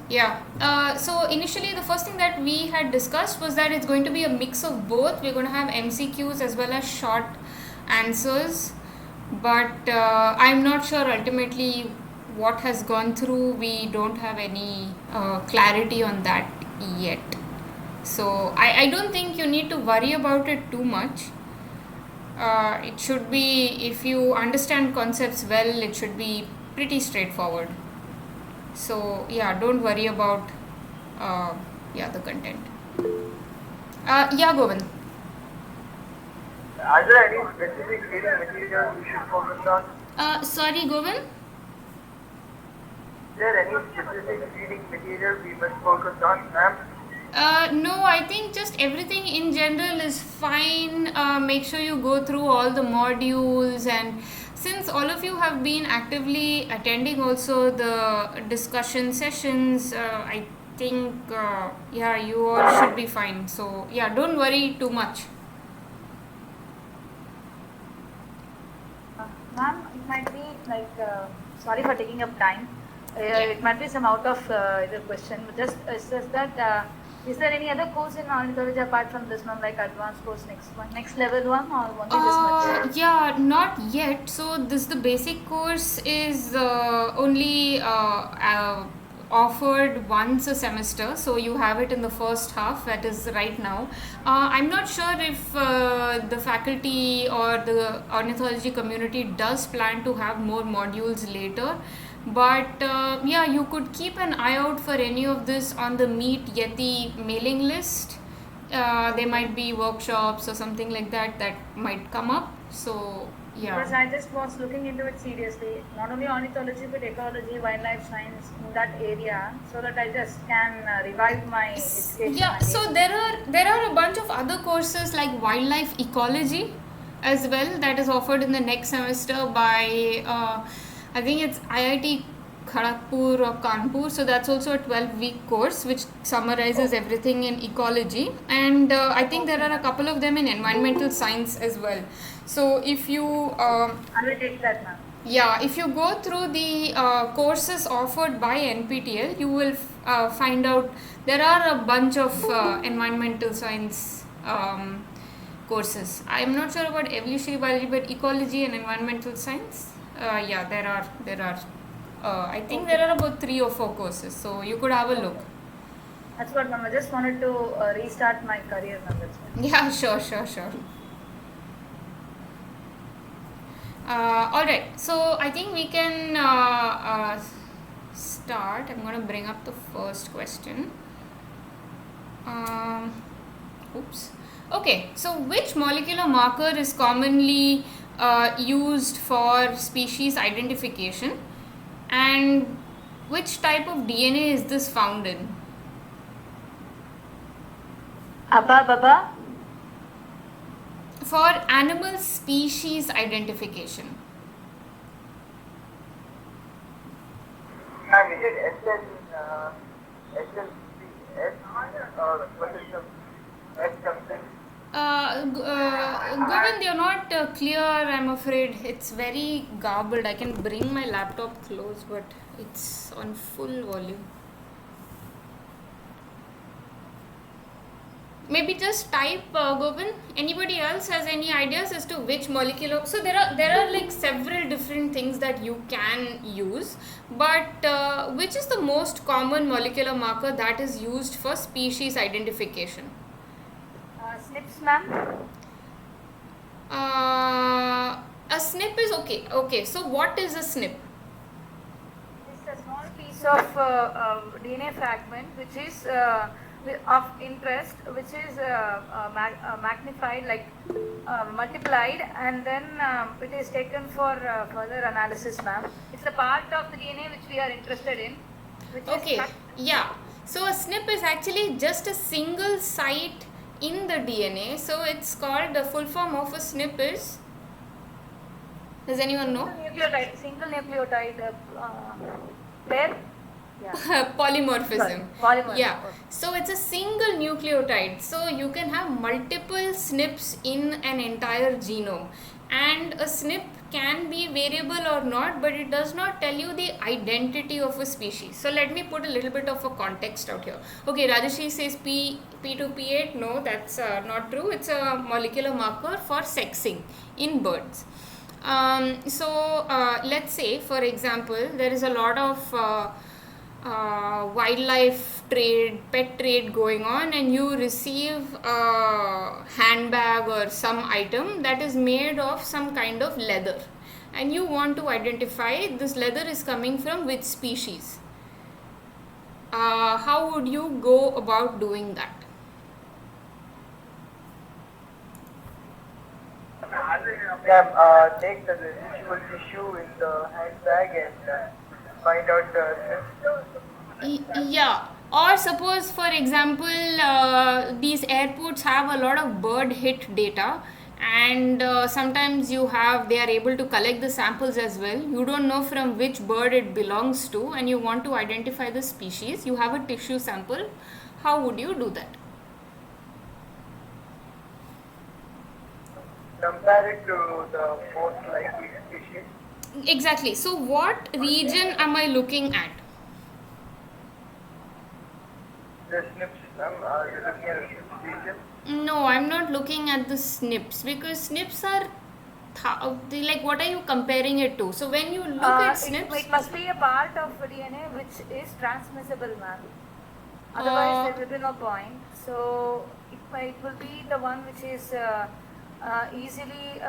Yeah. So initially, the first thing that we had discussed was that it's going to be a mix of both. We're going to have MCQs as well as short answers, but I'm not sure ultimately what has gone through. We don't have any clarity on that yet. So I don't think you need to worry about it too much. It should be, if you understand concepts well, it should be pretty straightforward. So yeah, don't worry about uh, the content. Yeah, Govind. Are there any specific reading materials we should focus on? Sorry, Govind. Is there any specific reading material we must focus on, ma'am? No, I think just everything in general is fine. Make sure you go through all the modules, and since all of you have been actively attending also the discussion sessions, I think yeah, you all should be fine. So yeah, don't worry too much. Ma'am, it might be like, sorry for taking up time. Yeah. It might be some out of the question. It's just that, is there any other course in ornithology apart from this one, like advanced course, next level one, or only this much? Yeah, not yet. So this the basic course is only offered once a semester. So you have it in the first half. That is right now. I'm not sure if the faculty or the ornithology community does plan to have more modules later. But yeah, you could keep an eye out for any of this on the Meet Yeti mailing list. There might be workshops or something like that that might come up. So Because yeah. I just was looking into it seriously, not only ornithology but ecology, wildlife science in that area, so that I just can revive my education Yeah, again. so there are a bunch of other courses like wildlife ecology as well that is offered in the next semester by I think it's IIT Kharagpur or Kanpur. So that's also a 12-week course which summarizes Okay, everything in ecology, and I think there okay, are a ma'am. couple of them in environmental science as well. So if you I will take that, ma'am. yeah, if you go through the courses offered by NPTEL, you will find out there are a bunch of environmental science courses. I am not sure about evolutionary biology, but ecology and environmental science. Yeah, there are. I think Okay, there are ma'am. about 3 or 4 courses, so you could have a look. Okay. That's what, ma'am. I just wanted to restart my career, ma'am. That's why. Yeah, sure, sure, sure. All right, so I think we can start. I'm going to bring up the first question. Um, oops. Okay, so which molecular marker is commonly used for species identification, and which type of DNA is this found in? Abba, Baba. For animal species identification. Ma'am, is it SLCS or what is the S something? Govind, you're not clear, I'm afraid. It's very garbled. I can bring my laptop close, but it's on full volume. Maybe just type Govind. Anybody else has any ideas as to which molecular? So there are like several different things that you can use, but which is the most common molecular marker that is used for species identification? Snips, ma'am. A SNP is okay. Okay, so what is a SNP? It's a small piece of DNA fragment which is of interest, which is magnified, like multiplied, and then it is taken for further analysis, ma'am. It's a part of the DNA which we are interested in, which is Okay, cut. yeah. So a SNP is actually just a single site in the DNA. So it's called, the full form of a SNP is, does anyone know? Single nucleotide pair. Yeah. Sorry, Polymorphism. polymer. Yeah, Okay. so it's a single nucleotide, so you can have multiple SNPs in an entire genome, and a SNP can be variable or not, but it does not tell you the identity of a species. So let me put a little bit of a context out here. Okay, Rajashri says P2P8. No, that's not true. It's a molecular marker for sexing in birds. Let's say, for example, there is a lot of wildlife trade, pet trade going on, and you receive a handbag or some item that is made of some kind of leather, and you want to identify this leather is coming from which species. How would you go about doing that? Take the residual tissue in the handbag and find out Yeah, or suppose for example these airports have a lot of bird hit data, and sometimes they are able to collect the samples as well. You don't know from which bird it belongs to, and you want to identify the species. You have a tissue sample. How would you do that? compare it to the most likely species. Exactly. So what region am I looking at? The snips, you're looking at a region. No, I'm not looking at the SNPs, because SNPs are what are you comparing it to? So when you look at SNPs, it must be a part of DNA which is transmissible, ma'am. Otherwise, there will be no point. So it will be the one which is easily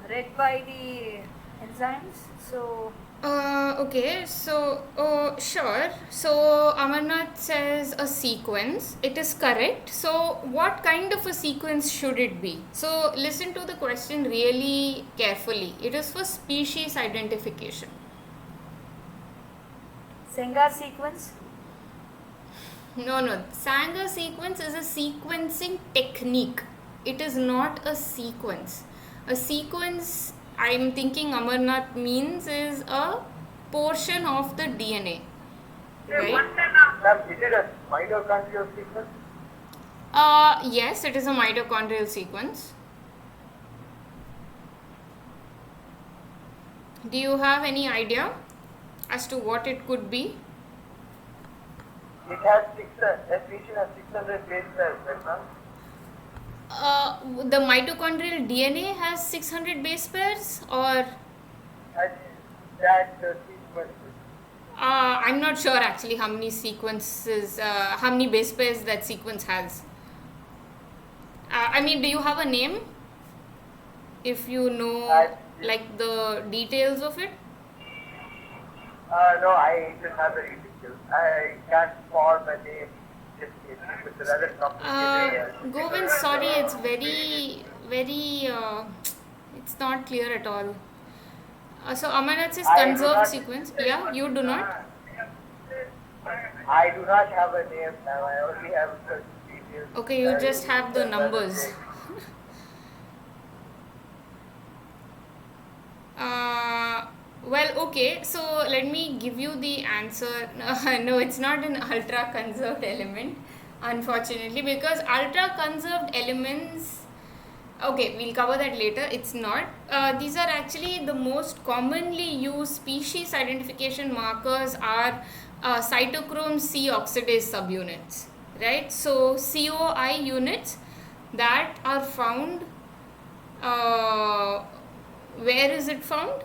read by the enzymes. So okay, so sure. So Amarnath says a sequence. It is correct. So what kind of a sequence should it be? So listen to the question really carefully. It is for species identification. Sanger sequence. No. Sanger sequence is a sequencing technique. It is not a sequence. A sequence, I'm thinking Amarnath means, is a portion of the DNA. Right? Ma'am, is it a mitochondrial sequence? Yes, it is a mitochondrial sequence. Do you have any idea as to what it could be? It has that region has 600 base pairs, right, ma'am? The mitochondrial DNA has 600 base pairs, or That sequence. I'm not sure actually how many how many base pairs that sequence has. Do you have a name? If you know, like the details of it? No, I don't have the details. I can't form a name. It's rather complicated. Govind, sorry, it's very, it's not clear at all. So Amarnath says I do conserved not- sequence. Yeah, you do not? I do not have a name now. I only have certain details. Okay, you just have the numbers. Well, okay, so let me give you the answer. No, it's not an ultra conserved element, unfortunately, because ultra conserved elements, okay, we'll cover that later. It's not. These are actually the most commonly used species identification markers are cytochrome C oxidase subunits, right? So COI units that are found. Where is it found?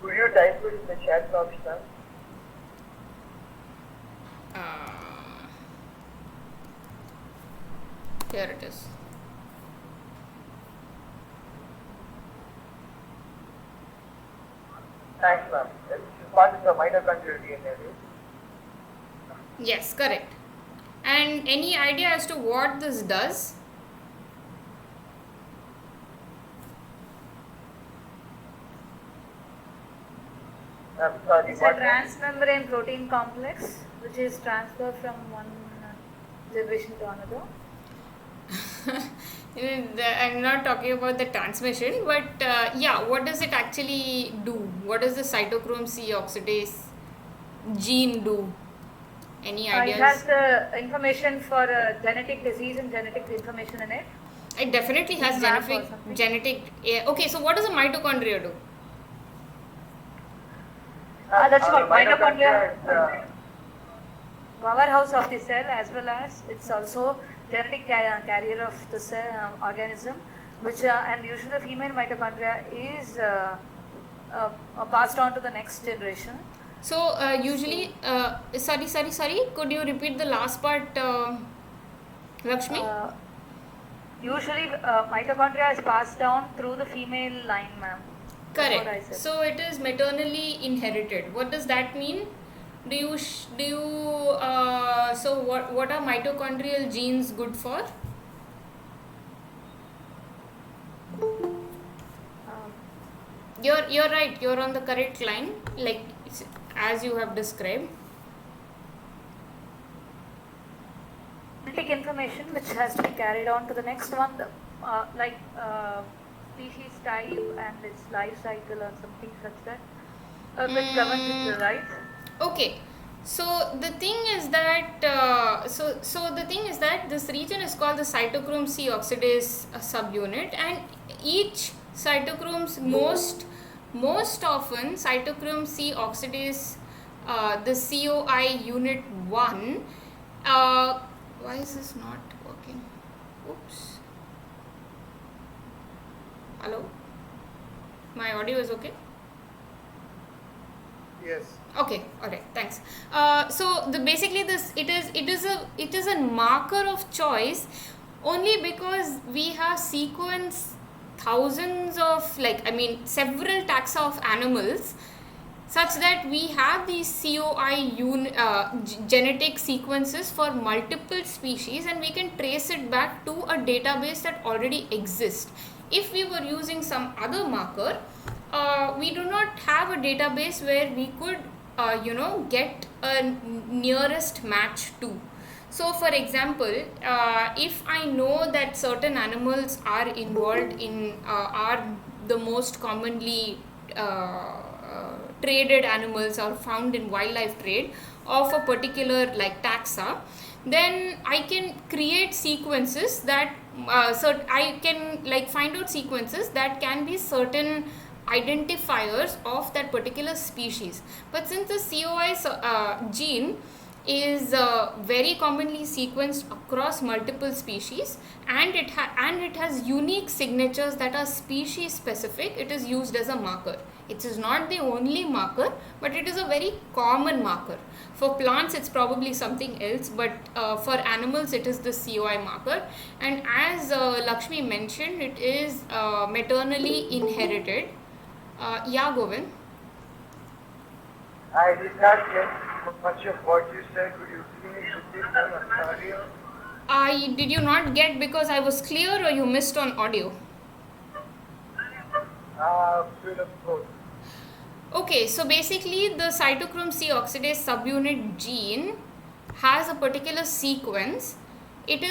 Could you type it in the chat box now? Here it is. Thanks, ma'am. It's part of the mitochondrial DNA. Right? Yes, correct. And any idea as to what this does? I'm sorry. It's a transmembrane protein complex which is transferred from one generation to another. I'm not talking about the transmission, but yeah, what does it actually do? What does the cytochrome C oxidase gene do? Any ideas? It has the information for genetic disease and genetic information in it. It definitely has map or something. genetic. Yeah. Okay, so what does a mitochondria do? That's what mitochondria mitochondria is powerhouse of the cell, as well as it's also genetic carrier of the cell organism, which and usually the female mitochondria is passed on to the next generation. So usually, sorry. Could you repeat the last part, Lakshmi? Usually mitochondria is passed down through the female line, ma'am. That's what I Correct. said. So it is maternally inherited. What does that mean? So what are mitochondrial genes good for? Um, You're right. You're on the correct line. Like as you have described. genetic information which has to be carried on to the next one, like species type and its life cycle or something such that which governs its rights. Okay. So the thing is that the thing is that this region is called the cytochrome C oxidase subunit, and each cytochromes most often cytochrome C oxidase the COI unit 1. Why is this not working? Oops. Hello? My audio is okay? yes. Okay, all right, thanks. So basically this it is a marker of choice only because we have sequenced thousands of several taxa of animals such that we have these genetic sequences for multiple species, and we can trace it back to a database that already exists. If we were using some other marker, we do not have a database where we could get a nearest match to. So for example, if I know that certain animals are involved in are the most commonly traded animals or found in wildlife trade of a particular taxa, then I can create sequences that I can find out sequences that can be certain identifiers of that particular species. But since the COI gene is very commonly sequenced across multiple species, and it has unique signatures that are species specific, it is used as a marker. It is not the only marker, but it is a very common marker. For plants it's probably something else, but for animals it is the COI marker. And as Lakshmi mentioned, it is maternally inherited. Yeah, Govind. I did not get much of what you said. Could you please repeat that? I'm sorry. Did you not get because I was clear, or you missed on audio? Bit of both. Okay, so basically the cytochrome C oxidase subunit gene has a particular sequence. It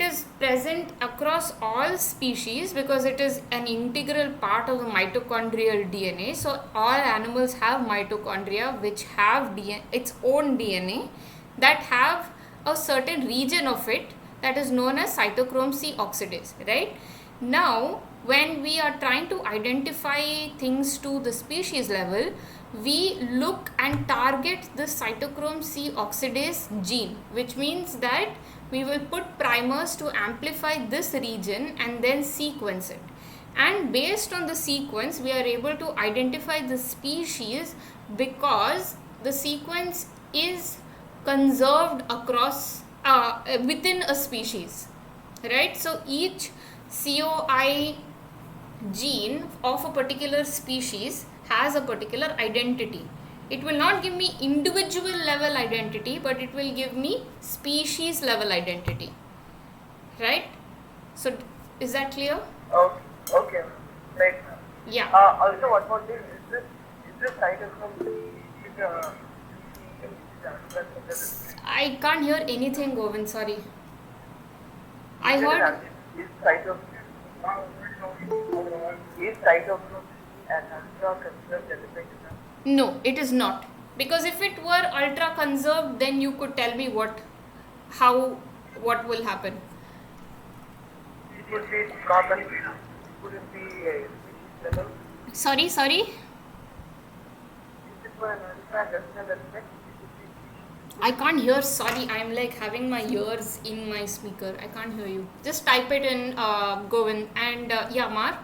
is present across all species because it is an integral part of the mitochondrial DNA. So all animals have mitochondria which have its own DNA that have a certain region of it that is known as cytochrome C oxidase, right? Now when we are trying to identify things to the species level, we look and target the cytochrome C oxidase gene, which means that we will put primers to amplify this region and then sequence it. And based on the sequence, we are able to identify the species because the sequence is conserved across within a species, right? So each COI gene of a particular species has a particular identity. It will not give me individual level identity, but it will give me species level identity, right? So is that clear? Okay. Right. Yeah. Also, one more thing. Is this cytochrome I can't hear anything, Govind, sorry. I heard Is cytochrome an ultra conserved element? no, it is not. Because if it were ultra conserved, then you could tell me what will happen. would be common, would it be level? Sorry. Is it for an understand respect? I can't hear. Sorry, I'm like having my ears in my speaker. I can't hear you. Just type it in, Govind. And yeah, Mark.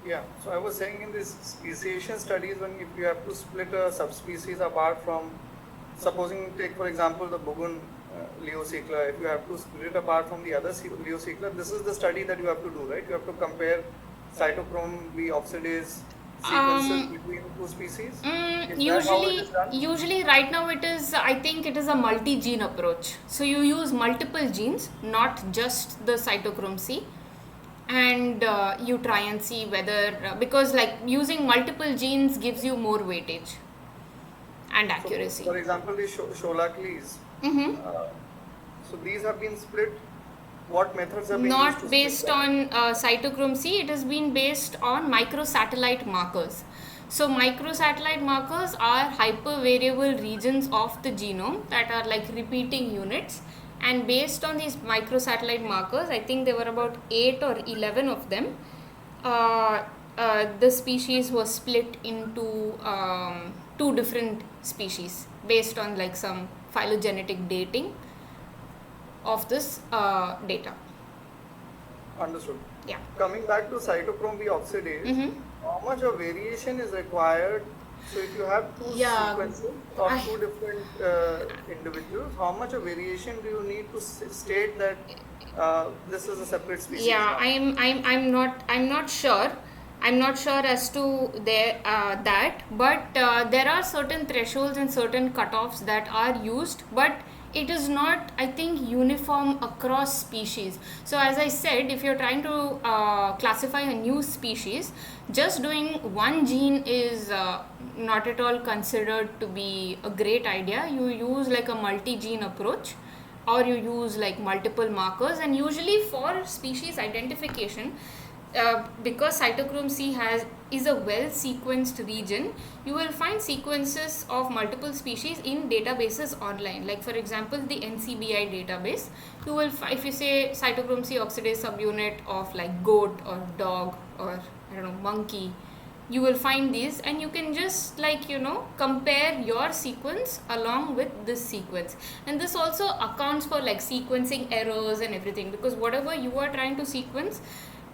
Yeah, so I was saying in these speciation studies, when if you have to split a subspecies apart from, supposing take for example the Bugun Leocicla, if you have to split it apart from the other Leocicla, this is the study that you have to do, right? You have to compare cytochrome B oxidase sequences between two species. Is that how it is done? Usually right now I think it is a multi-gene approach. So you use multiple genes, not just the cytochrome C, and you try and see whether because like using multiple genes gives you more weightage and accuracy. So, for example, the Sholaklees, so these have been split. What methods have been used to Not split based them? on cytochrome C, it has been based on microsatellite markers. So microsatellite markers are hypervariable regions of the genome that are like repeating units, and based on these microsatellite markers, I think there were about 8 or 11 of them, the species was split into two different species based on like some phylogenetic dating of this data. Understood. Yeah. Coming back to cytochrome B oxidase, how much of variation is required? So if you have two Yeah, sequences of I- two different individuals, how much of variation do you need to state that this is a separate species? Yeah, now? I'm not sure. I'm not sure as to that, but there are certain thresholds and certain cutoffs that are used, but it is not, I think, uniform across species. So as I said, if you're trying to classify a new species, just doing one gene is not at all considered to be a great idea. You use like a multi-gene approach, or you use like multiple markers, and usually for species identification, because cytochrome C is a well sequenced region, you will find sequences of multiple species in databases online. Like for example, the NCBI database, you will if you say cytochrome C oxidase subunit of like goat or dog or I don't know monkey, you will find these, and you can just like compare your sequence along with this sequence. And this also accounts for like sequencing errors and everything, because whatever you are trying to sequence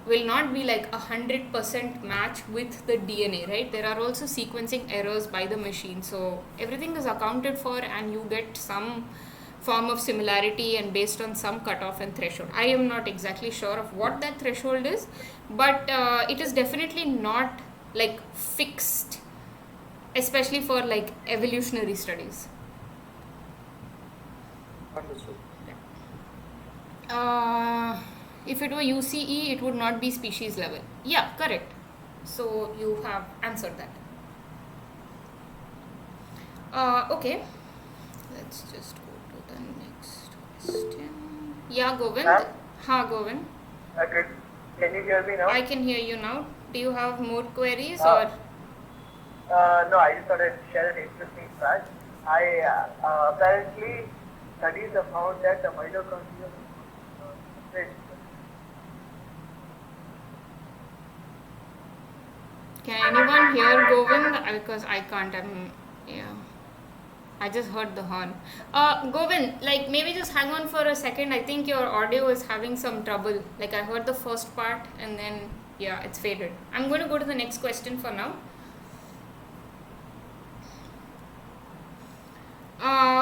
will not be like 100% match with the DNA, right? There are also sequencing errors by the machine, so everything is accounted for and you get some form of similarity and based on some cutoff and threshold. I am not exactly sure of what that threshold is, but it is definitely not like fixed, especially for like evolutionary studies. Understood. If it were UCE, it would not be species level. Yeah, correct. So you have answered that. Okay, let's just go to the next question. Yeah, Govind. Ma'am? Ha, Govind. Okay. Can you hear me now? I can hear you now. Do you have more queries Uh, or? No, I just thought I'd share an interesting fact. Apparently studies have found that the mitochondria Can anyone hear Govind? Because I can't. Yeah. I just heard the horn. Govind, like maybe just hang on for a second. I think your audio is having some trouble. Like I heard the first part and then yeah, it's faded. I'm going to go to the next question for now.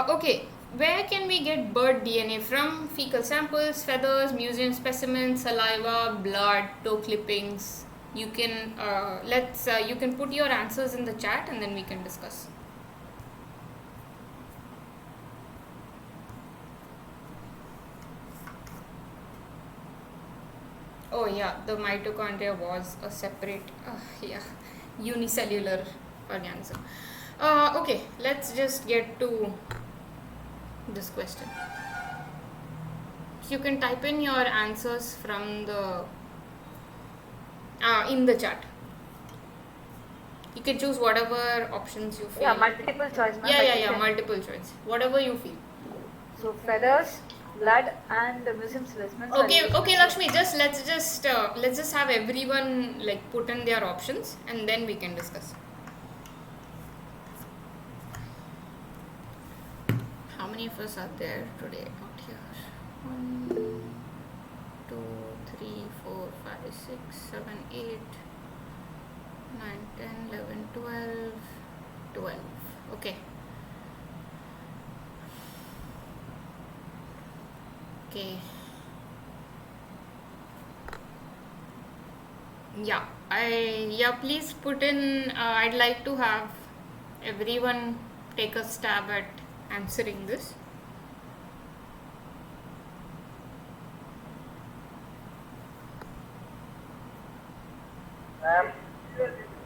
Okay, where can we get bird DNA from? Fecal samples, feathers, museum specimens, saliva, blood, toe clippings. You can you can put your answers in the chat and then we can discuss. Oh yeah, the mitochondria was a separate unicellular organism. Okay, let's just get to this question. You can type in your answers from the in the chat. You can choose whatever options you feel. Yeah, multiple choice. Yeah, multiple choice. Whatever you feel. So feathers, blood and the museum specimens are Okay, used. okay, Lakshmi. Let's just have everyone like put in their options, and then we can discuss. How many of us are there today out here? 1, 2, 3, 4, 5, 6, 7, 8, 9, 10, 11, 12, 12. Okay. Okay. Please put in. I'd like to have everyone take a stab at answering this.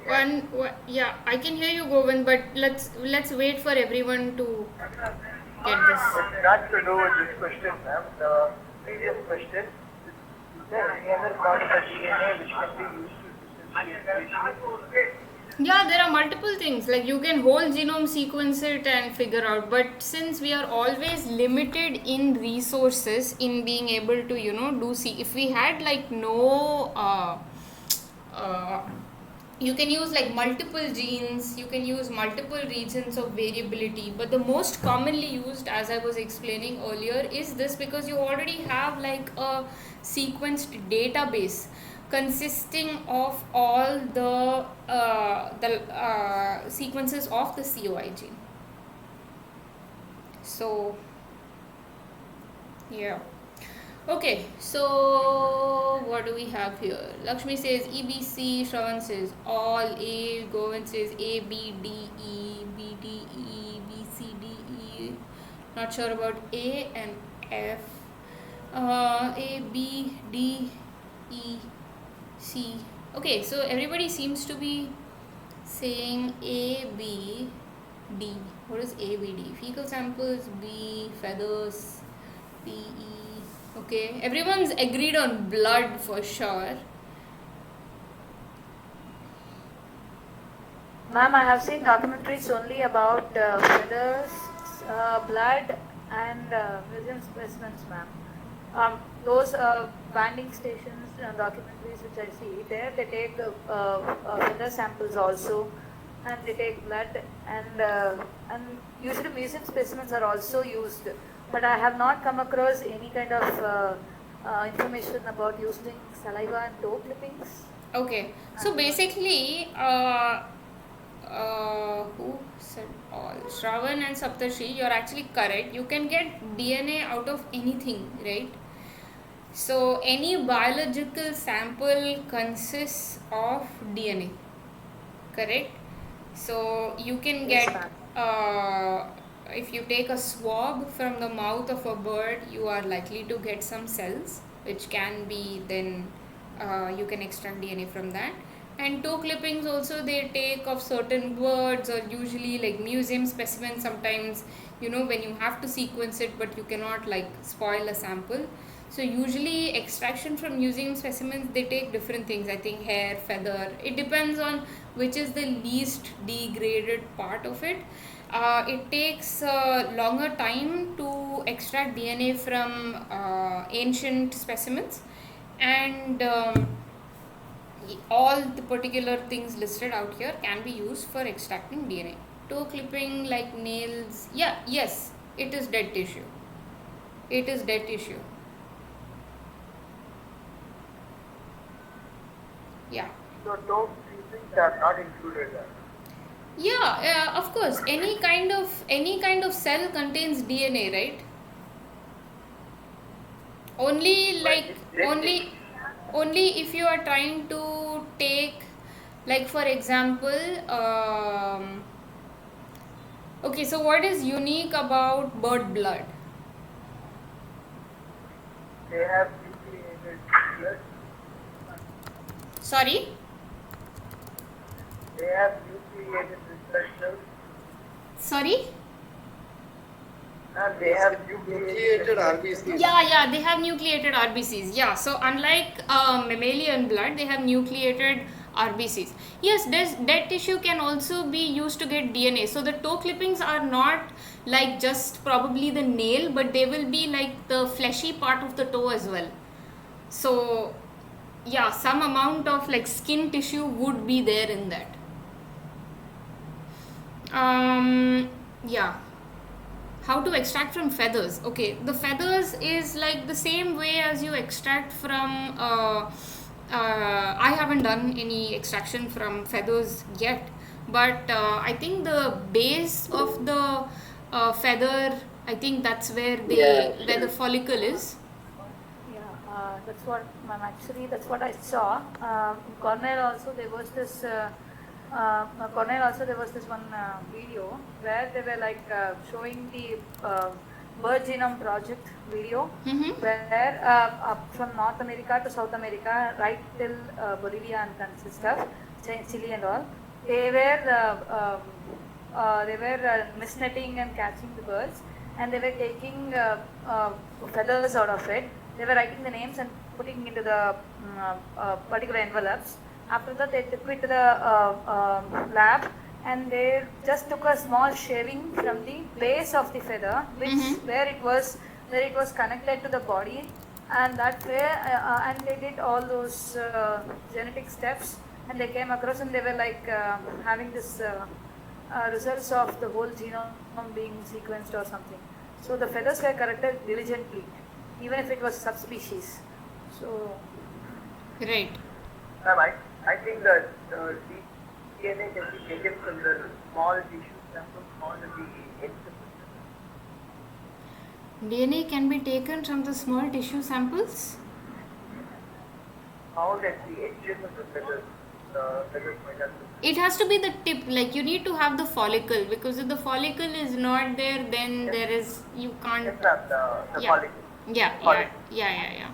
Ma'am, Yeah, I can hear you, Govind, but let's wait for everyone to get this. it's not to do with this question, ma'am. The previous question, is there any other part of the DNA which can be used to differentiate? Yeah, there are multiple things. Like you can whole genome sequence it and figure out. But since we are always limited in resources in being able to, do if we had like no, uh, you can use like multiple genes, you can use multiple regions of variability. But the most commonly used, as I was explaining earlier, is this because you already have like a sequenced database consisting of all the sequences of the COI gene. So yeah. Okay, so what do we have here? Lakshmi says EBC, Shravan says all A, Govind says A, B, D, E, B, D, E, B, C, D, E. Not sure about A and F. A, B, D, E, C. Okay, so everybody seems to be saying A, B, D. What is A, B, D? Fecal samples, B, feathers, P, E. Okay, everyone's agreed on blood for sure. Ma'am, I have seen documentaries only about feathers, blood, and museum specimens, ma'am. Those banding stations documentaries which I see, there they take feather samples also, and they take blood, and usually museum specimens are also used. But I have not come across any kind of information about using saliva and toe clippings. Okay, so basically, who said all? Shravan and Saptarshi, you're actually correct. You can get DNA out of anything, right? So any biological sample consists of DNA, correct? So you can Yes, get, if you take a swab from the mouth of a bird, you are likely to get some cells, which can be then, you can extract DNA from that. And toe clippings also they take of certain birds, or usually like museum specimens sometimes, when you have to sequence it but you cannot like spoil a sample. So usually extraction from museum specimens, they take different things. I think hair, feather, it depends on which is the least degraded part of it. It takes a longer time to extract DNA from ancient specimens, and all the particular things listed out here can be used for extracting DNA. Toe clipping like nails, yes, it is dead tissue. It is dead tissue. Yeah. So those things are not included there. Yeah, of course. Any kind of cell contains DNA, right? Only like only if you are trying to take, like for example, okay. So what is unique about bird blood? They have nucleated blood. Sorry. They have nucleated blood cells. Sorry. And they have Nucleated RBCs. Yeah, they have nucleated RBCs. Yeah, so unlike mammalian blood, they have nucleated RBCs. Yes, dead tissue can also be used to get DNA. So the toe clippings are not like just probably the nail, but they will be like the fleshy part of the toe as well. So yeah, some amount of like skin tissue would be there in that. Yeah. How to extract from feathers? Okay, the feathers is like the same way as you extract from. I haven't done any extraction from feathers yet, but I think the base of the feather, I think that's where where the follicle is. Yeah, that's what, ma'am, actually, that's what I saw. In Cornell also there was this. Cornell also there was this one video where they were like showing the bird genome project video, Mm-hmm. where up from North America to South America, right till Bolivia and country stuff, Chile and all, they were misnetting and catching the birds, and they were taking feathers out of it. They were writing the names and putting into the particular envelopes. After that, they took it to the lab, and they just took a small shaving from the base of the feather, which where it was connected to the body, and that way, and they did all those genetic steps, and they came across, and they were like having this results of the whole genome being sequenced or something. So the feathers were corrected diligently, even if it was subspecies. So Right. Ma'am, I think that DNA can be taken from the small tissue sample on the ends of the DNA can be taken from the small tissue samples. found at the edges of the feathers. The feathers might have to. It has to be the tip, like you need to have the follicle, because if the follicle is not there, then there is, you can't. Yes, ma'am, the Yeah. follicle. Yeah. Follicle. Yeah.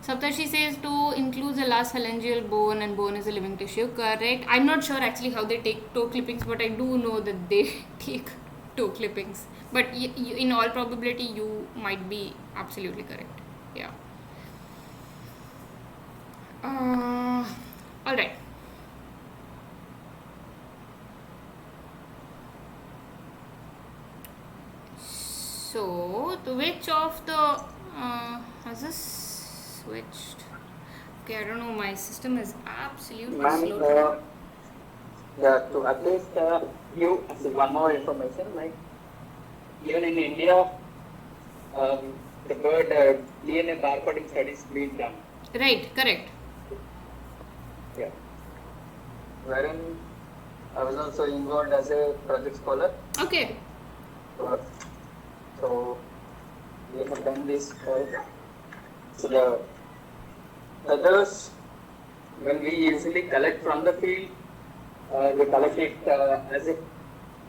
Saptarshi says to include the last phalangeal bone, and bone is a living tissue. Correct. I'm not sure actually how they take toe clippings, but I do know that they take toe clippings. But in all probability, you might be absolutely correct. Yeah. All right. So, to which of the has this switched? Okay, I don't know. My system is absolutely Ma'am, slow today. yeah, to at least you as one more information, like even in India, the bird DNA barcoding studies being done. Right, correct. Yeah. Wherein I was also involved as a project scholar. Okay. So we have done this. So the feathers, when we usually collect from the field, we collect it as if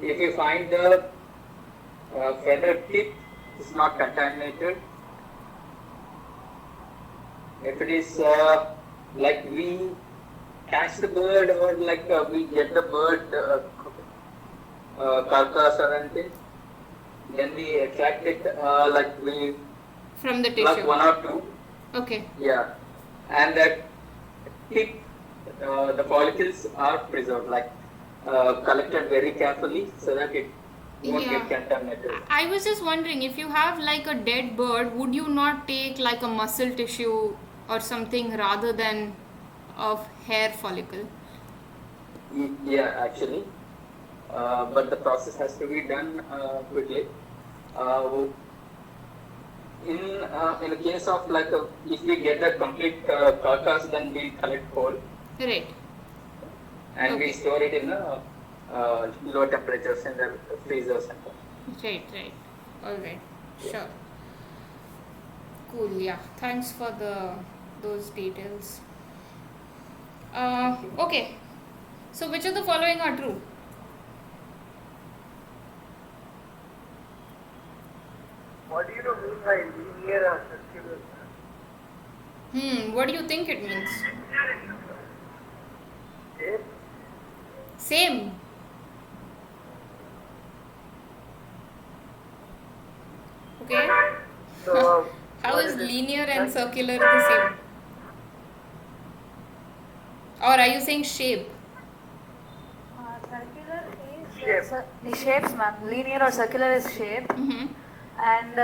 you find the feather tip is not contaminated. If it is like we catch the bird, or like we get the bird carcass or anything, then we extract it like we From the pluck tissue. one or two. Okay. Yeah, and that tip, the follicles are preserved, like collected very carefully so that it won't Yeah. get contaminated. I was just wondering, if you have like a dead bird, would you not take like a muscle tissue or something rather than of hair follicle? Yeah, actually, but the process has to be done quickly. In the case of like if we get a complete carcass, then we collect whole Right. and Okay. we store it in low temperatures in the freezers and all. Right. All right. Sure. Cool. Yeah. Thanks for those details. Okay. So, which of the following are true? What do you mean by linear or circular? What do you think it means? Yes. Same. Okay. So, How what is it? linear and circular the same? Or are you saying shape? Circular is Shape. the shapes, ma'am. Linear or circular is shape, Mm-hmm. and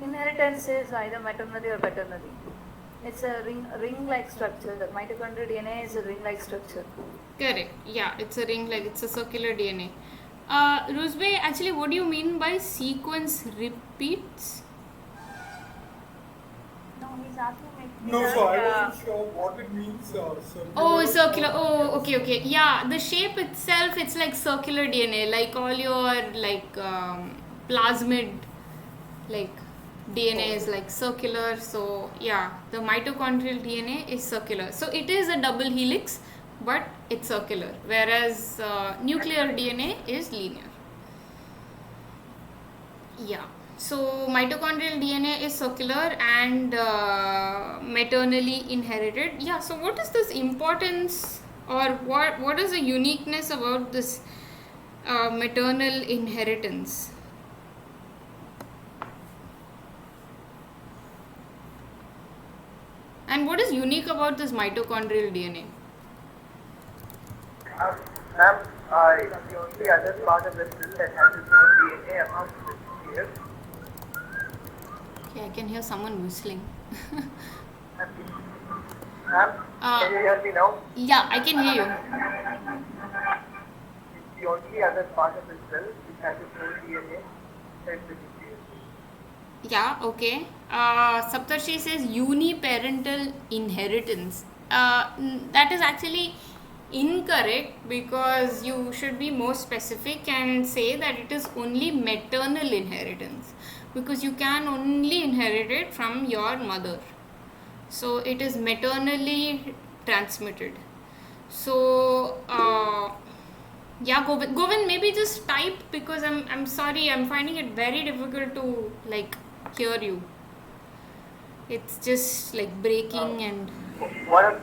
inheritance is either maternally or paternally. It's a ring-like structure. The mitochondrial DNA is a ring-like structure. Correct. Yeah, it's a ring, like it's a circular DNA. Ruzbe, actually, what do you mean by sequence repeats? No, he's asking me. No, so I wasn't sure what it means. Circular. Oh, circular. Oh, okay, okay. Yeah, the shape itself, it's like circular DNA, like all your like plasmid, like DNA is like circular. So yeah, the mitochondrial DNA is circular. So it is a double helix, but it's circular, whereas nuclear DNA is linear. Yeah. So mitochondrial DNA is circular and maternally inherited. Yeah. So what is this importance, or what is the uniqueness about this maternal inheritance? And what is unique about this mitochondrial DNA? Ma'am, the only other part of the cell that has its own DNA among the here. Okay, I can hear someone whistling. Ma'am, can you hear me now? Yeah, I can hear you. It's the only other part of the cell which has its own DNA that the nucleus. Yeah, okay. Saptarshi says uniparental inheritance. That is actually incorrect, because you should be more specific and say that it is only maternal inheritance, because you can only inherit it from your mother. So it is maternally transmitted. So yeah, Govind, maybe just type, because I'm sorry, I'm finding it very difficult to like hear you. It's just like breaking and What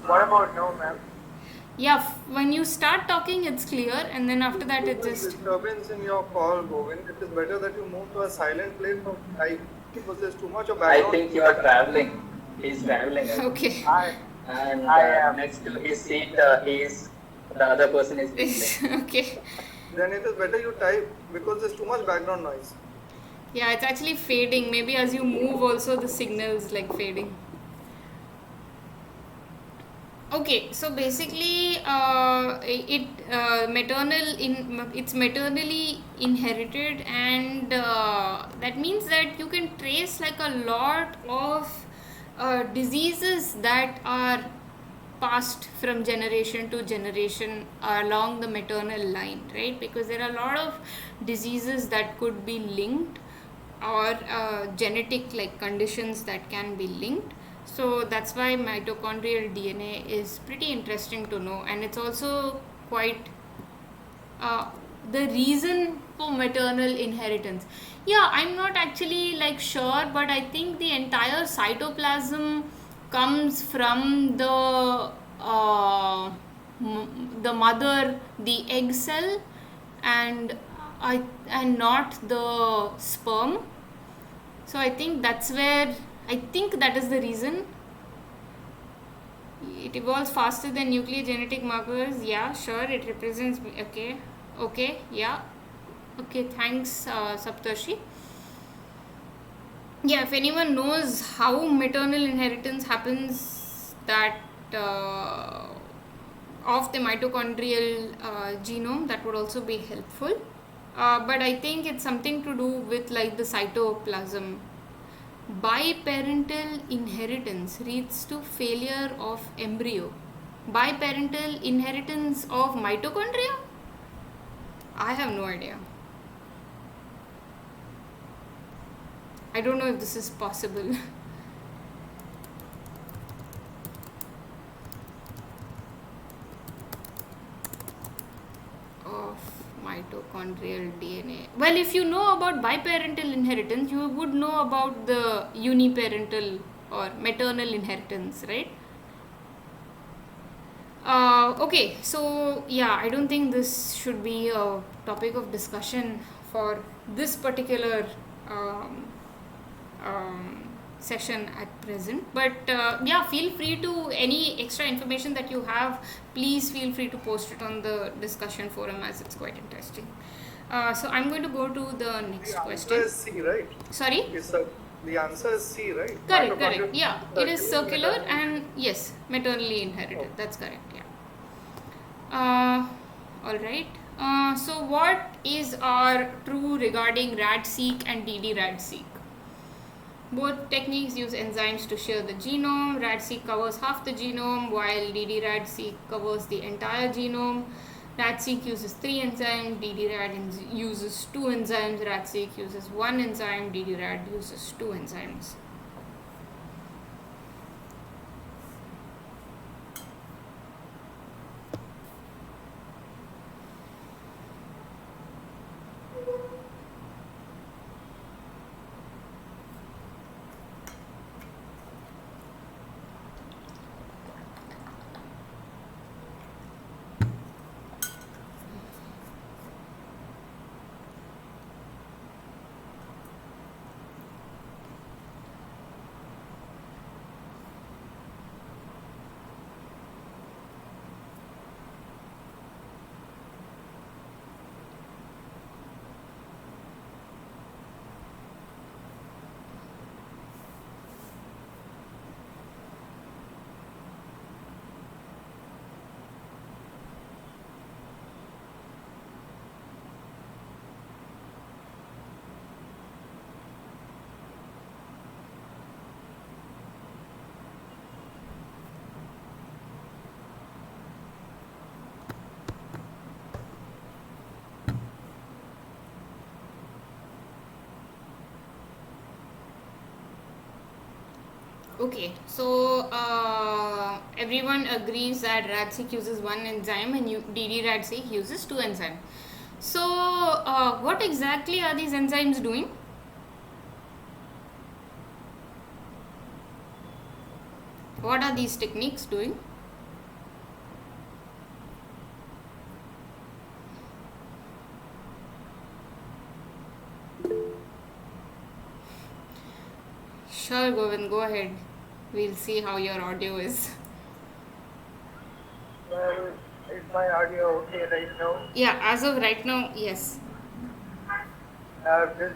about now, ma'am? yeah. When you start talking, it's clear, and then after that, it There's just disturbance in your call, Govind. It is better that you move to a silent place or type, because there's too much of I background. think you are traveling. He's traveling. okay. And I am. next to his seat, the other person is listening. Okay. Then it is better you type, because there's too much background noise. Yeah, it's actually fading. Maybe as you move, also the signal's like fading. Okay, so basically, it's maternally inherited, and that means that you can trace like a lot of diseases that are passed from generation to generation along the maternal line, right? Because there are a lot of diseases that could be linked, or genetic like conditions that can be linked. So that's why mitochondrial DNA is pretty interesting to know, and it's also quite the reason for maternal inheritance. Yeah, I'm not actually like sure, but I think the entire cytoplasm comes from the mother, the egg cell, and not the sperm. So I think that's where, I think that is the reason. It evolves faster than nuclear genetic markers. Yeah, sure. It represents. Okay. Yeah. Okay. Thanks, Saptarshi. Yeah. If anyone knows how maternal inheritance happens, that of the mitochondrial genome, that would also be helpful. But I think it's something to do with like the cytoplasm. Biparental inheritance leads to failure of embryo. Biparental inheritance of mitochondria? I have no idea. I don't know if this is possible. Of mitochondrial DNA. Well, if you know about biparental inheritance, you would know about the uniparental or maternal inheritance, right? Okay, so yeah, I don't think this should be a topic of discussion for this particular session at present, but yeah, feel free to, any extra information that you have, please feel free to post it on the discussion forum, as it's quite interesting. So I'm going to go to the next The answer question. is C, right? Sorry? The answer is C, right? Correct. Yeah, it is circular maternally- and yes, maternally inherited. Oh. That's correct. Yeah. All right. So what is our true regarding RAD-seq and DD-RAD-seq? Both techniques use enzymes to share the genome. RAD-seq covers half the genome, while DD-RAD-seq covers the entire genome. RAD-seq uses 3 enzymes, DD-RAD uses 2 enzymes, RAD-seq uses 1 enzyme, DD-RAD uses 2 enzymes. Okay, so everyone agrees that RAD-seq uses 1 enzyme and DD-RAD-seq uses 2 enzymes. So what exactly are these enzymes doing? What are these techniques doing? Sure, Govind, go ahead. We'll see how your audio is. Well, is my audio okay right now? Yeah, as of right now, yes. Does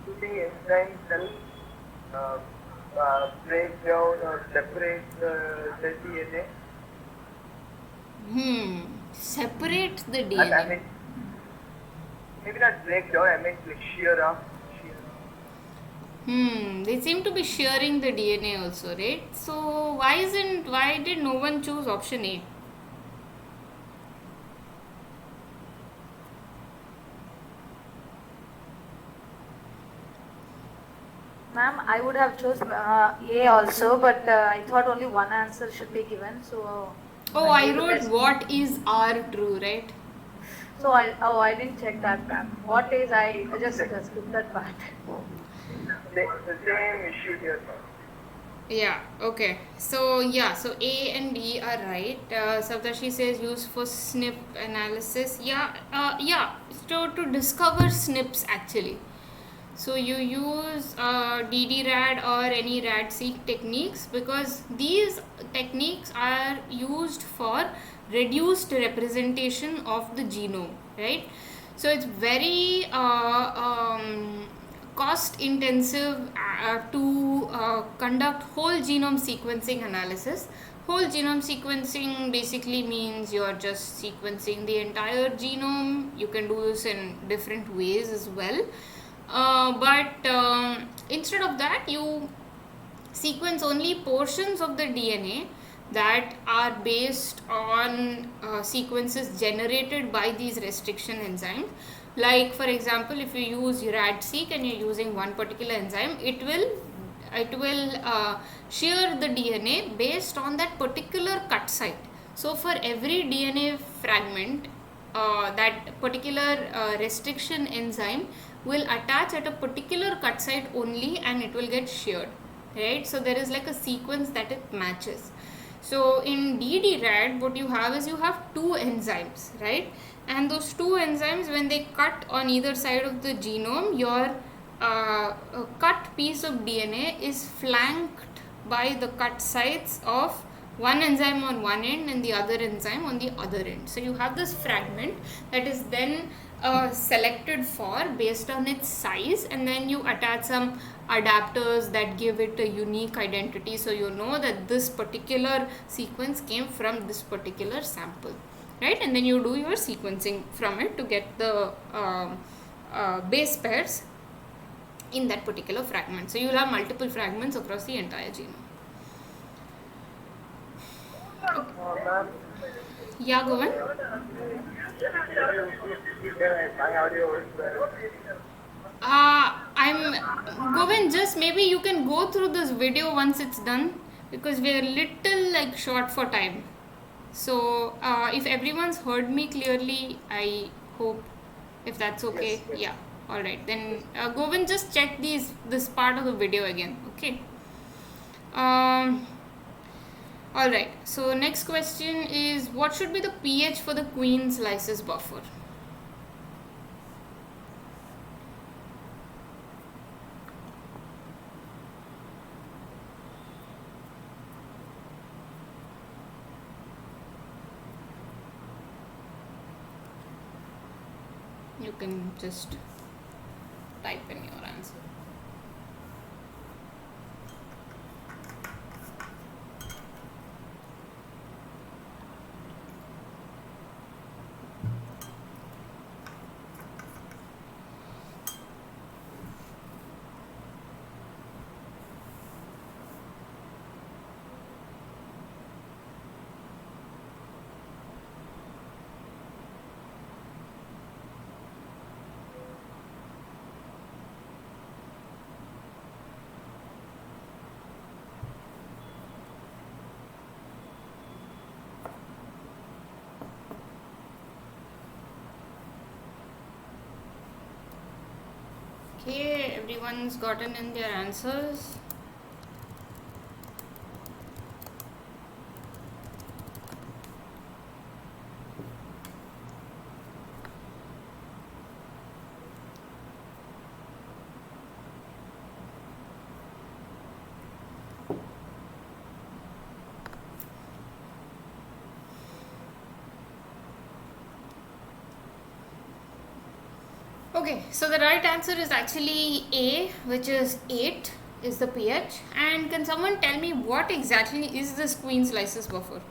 using enzymes help break down or separate the DNA? Separate the I DNA. mean, maybe not break down, I mean like shear off. They seem to be shearing the DNA also, right? So why did no one choose option A? Ma'am, I would have chose A also, but I thought only one answer should be given. So. Oh, I wrote what is R true, right? So I didn't check that, ma'am. What is I just skipped that part. The same issue here. Yeah, okay. So A and D are right. Saptarshi says use for SNP analysis. So to discover SNPs actually. So you use DD-RAD or any RAD-seq techniques, because these techniques are used for reduced representation of the genome, right? So it's very cost intensive to conduct whole genome sequencing analysis. Whole genome sequencing basically means you're just sequencing the entire genome. You can do this in different ways as well. But instead of that, you sequence only portions of the DNA that are based on sequences generated by these restriction enzymes. Like for example, if you use RAD-seq and you're using one particular enzyme, it will shear the DNA based on that particular cut site. So for every DNA fragment, that particular restriction enzyme will attach at a particular cut site only, and it will get sheared, right? So there is like a sequence that it matches. So in DD-RAD, what you have is you have 2 enzymes, right? And those 2 enzymes, when they cut on either side of the genome, your a cut piece of DNA is flanked by the cut sites of one enzyme on one end and the other enzyme on the other end. So you have this fragment that is then selected for based on its size, and then you attach some adapters that give it a unique identity, so you know that this particular sequence came from this particular sample, right? And then you do your sequencing from it to get the base pairs in that particular fragment. So you will have multiple fragments across the entire genome. Ma'am, Yeah, go on. my audio is I'm Govind, just maybe you can go through this video once it's done, because we're little like short for time. So if everyone's heard me clearly, I hope, if that's okay. Yes. Yeah, all right, then Govind, just check this part of the video again, okay? All right, so next question is, what should be the pH for the Queen's lysis buffer? You can just type in your answer. Okay, everyone's gotten in their answers. Okay, so the right answer is actually A, which is 8 is the pH. And can someone tell me what exactly is this Queen's lysis buffer?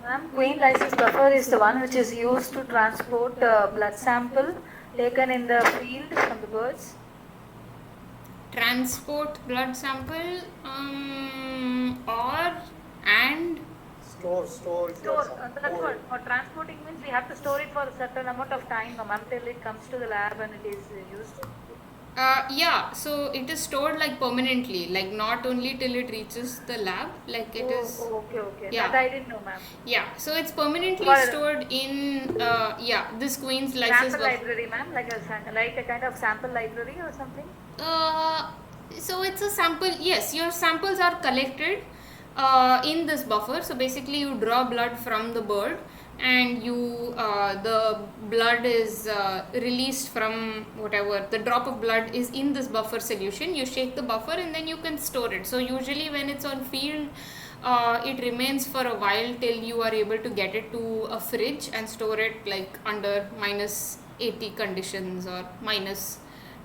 Ma'am, Queen lysis buffer is the one which is used to transport blood sample taken in the field from the birds. Transport blood sample or and Store. Store, that's what. For transporting means we have to store it for a certain amount of time, ma'am, till it comes to the lab and it is used. yeah, so it is stored like permanently, like not only till it reaches the lab, like it is. Okay. Yeah. That I didn't know, ma'am. Yeah, so it's permanently For- stored in this Queen's lysis Sample buffer. library, ma'am, like a kind of sample library or something. So it's a sample. Yes, your samples are collected in this buffer. So basically, you draw blood from the bird, and the blood is released from whatever the drop of blood is in this buffer solution. You shake the buffer, and then you can store it. So usually, when it's on field, it remains for a while till you are able to get it to a fridge and store it like under minus 80 conditions or minus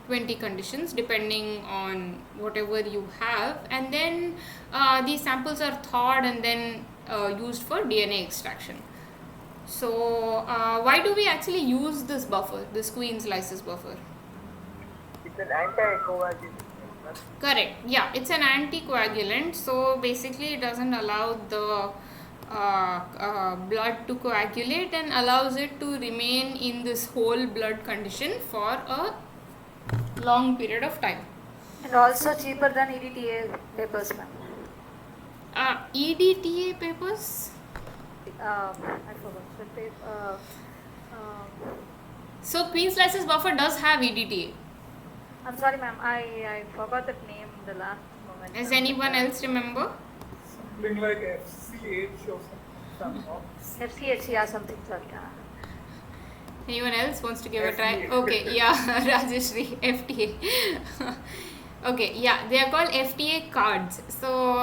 20 conditions, depending on whatever you have. And then these samples are thawed and then used for DNA extraction. So why do we actually use this buffer, this Queen's lysis buffer? It's an anti-coagulant. Correct. Yeah, it's an anticoagulant. So basically, it doesn't allow the blood to coagulate and allows it to remain in this whole blood condition for a long period of time. And also cheaper than EDTA papers, ma'am. EDTA papers? I forgot. So Queen's lysis buffer does have EDTA. I'm sorry, ma'am. I forgot that name the last moment. Does anyone else remember? Something like FCH or something. FCH, yeah, something. Sorry. Anyone else wants to give a try? FDA. Okay, yeah, Rajeshri, FTA. Okay, yeah, they are called FTA cards. So,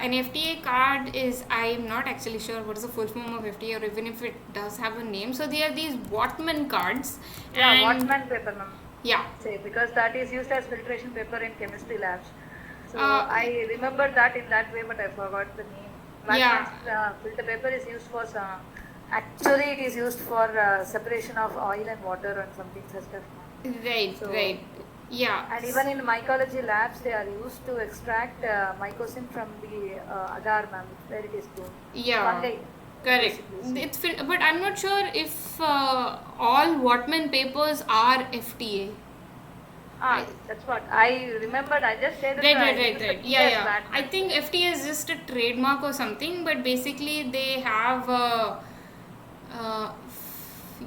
an FTA card is, I'm not actually sure what is the full form of FTA or even if it does have a name. So, they are these Wattman cards. Yeah, And Watchman paper, ma'am. yeah, Say, because that is used as filtration paper in chemistry labs. So Uh, I remember that in that way, but I forgot the name. Yeah. Watchman's filter paper is used for actually it is used for separation of oil and water and something such stuff. right, So- right. Yeah. And even in mycology labs, they are used to extract mycosin from the agar, ma'am, where it is grown. Yeah, Fungi, correct. basically. It's but I'm not sure if all Wattman papers are FTA. That's what I remembered. I just said that I Right. used the Yeah, PS yeah. back. I think FTA is just a trademark or something, but basically they have uh,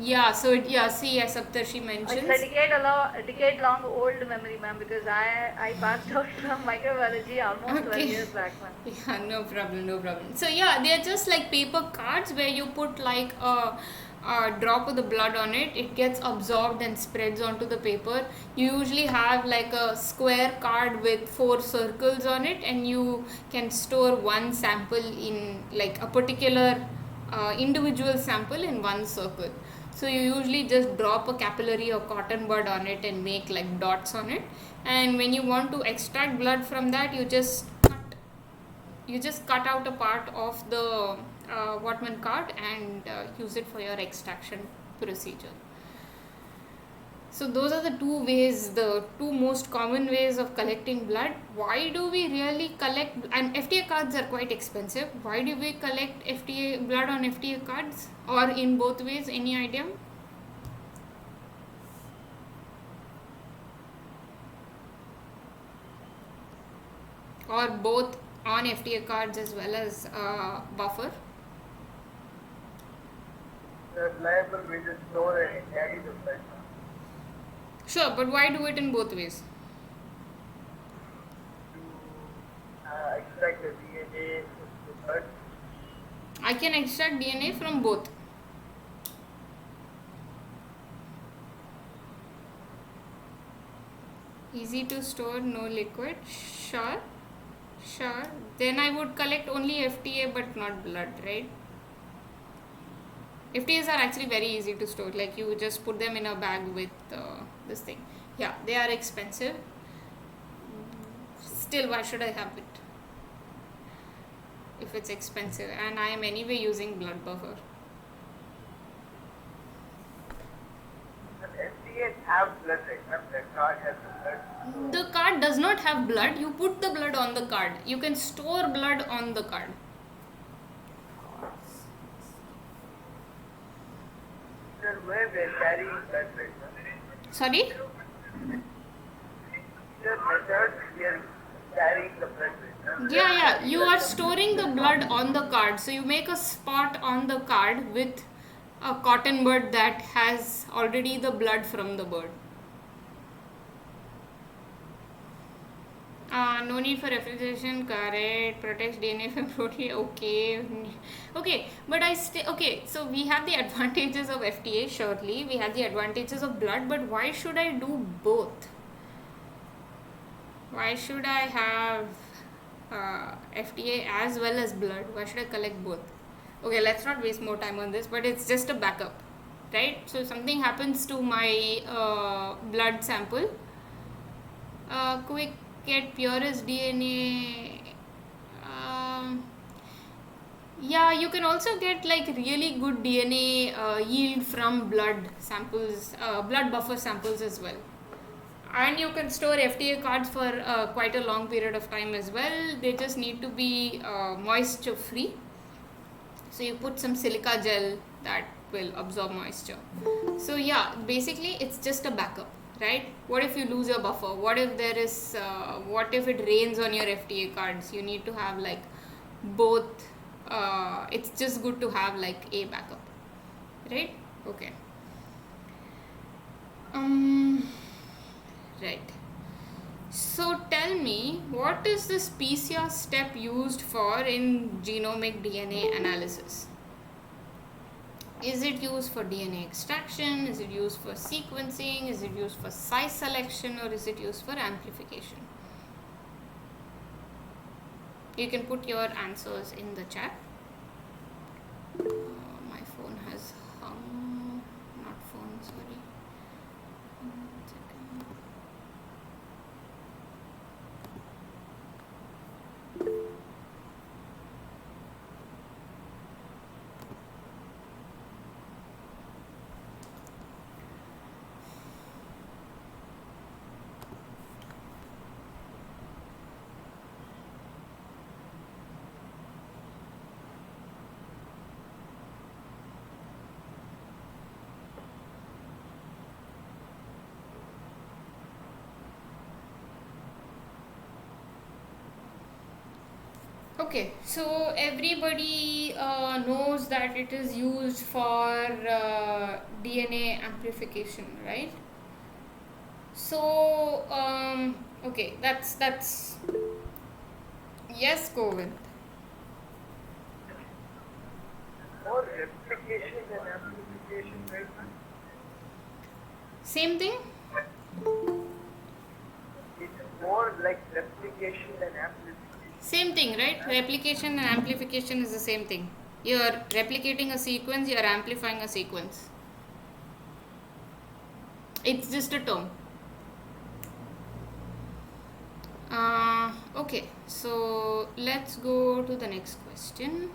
yeah. So yeah, see, as Saptarshi It's mentions. a decade long old memory, ma'am, because I passed out from microbiology almost 12 years back, ma'am. Yeah, no problem. So yeah, they are just like paper cards where you put like a drop of the blood on it. It gets absorbed and spreads onto the paper. You usually have like a square card with 4 circles on it, and you can store one sample in like a particular individual sample in one circle. So you usually just drop a capillary or cotton bud on it and make like dots on it. And when you want to extract blood from that, you just cut out a part of the Wattman card and use it for your extraction procedure. So those are the the two most common ways of collecting blood. Why do we really collect? And FTA cards are quite expensive. Why do we collect FTA blood on FTA cards or in both ways? Any idea? Or both on FTA cards as well as buffer? The reliable way to store and carry the blood. Sure, but why do it in both ways? To extract the DNA from the blood. I can extract DNA from both. Easy to store, no liquid. Sure. Then I would collect only FTA but not blood, right? FTAs are actually very easy to store. Like you just put them in a bag with this thing. Yeah, they are expensive. Still, why should I have it if it's expensive? And I am anyway using blood buffer. But FDAs have blood, right? Ma'am? The card has the blood. The card does not have blood. You put the blood on the card. You can store blood on the card. Sir, where we are carrying blood, right? Ma'am? Sorry? The method we are carrying the blood, right? Ma'am? Yeah. You are storing the blood on the card. So you make a spot on the card with a cotton bud that has already the blood from the bird. No need for refrigeration, correct. Protects DNA from protein, okay. But so we have the advantages of FTA, surely. We have the advantages of blood, but why should I do both? Why should I have FTA as well as blood? Why should I collect both? Okay, let's not waste more time on this, but it's just a backup, right? So if something happens to my blood sample, quick get purest DNA. Yeah, you can also get like really good DNA yield from blood samples, blood buffer samples as well. And you can store FTA cards for quite a long period of time as well. They just need to be moisture free. So you put some silica gel that will absorb moisture. So yeah, basically it's just a backup, right? What if you lose your buffer? What if it rains on your FTA cards? You need to have like both. It's just good to have like a backup, right? Okay. Right. So tell me, what is the species step used for in genomic DNA analysis? Is it used for DNA extraction? Is it used for sequencing? Is it used for size selection, or is it used for amplification? You can put your answers in the chat. My phone has hung. Not phone, sorry. 1 second. Okay, so everybody knows that it is used for DNA amplification, right? So okay, that's yes, Govind. More replication than amplification, right? Same thing. It's more like replication than amplification. Same thing, right? Replication and amplification is the same thing. You're replicating a sequence, you're amplifying a sequence. It's just a term. Okay, so let's go to the next question.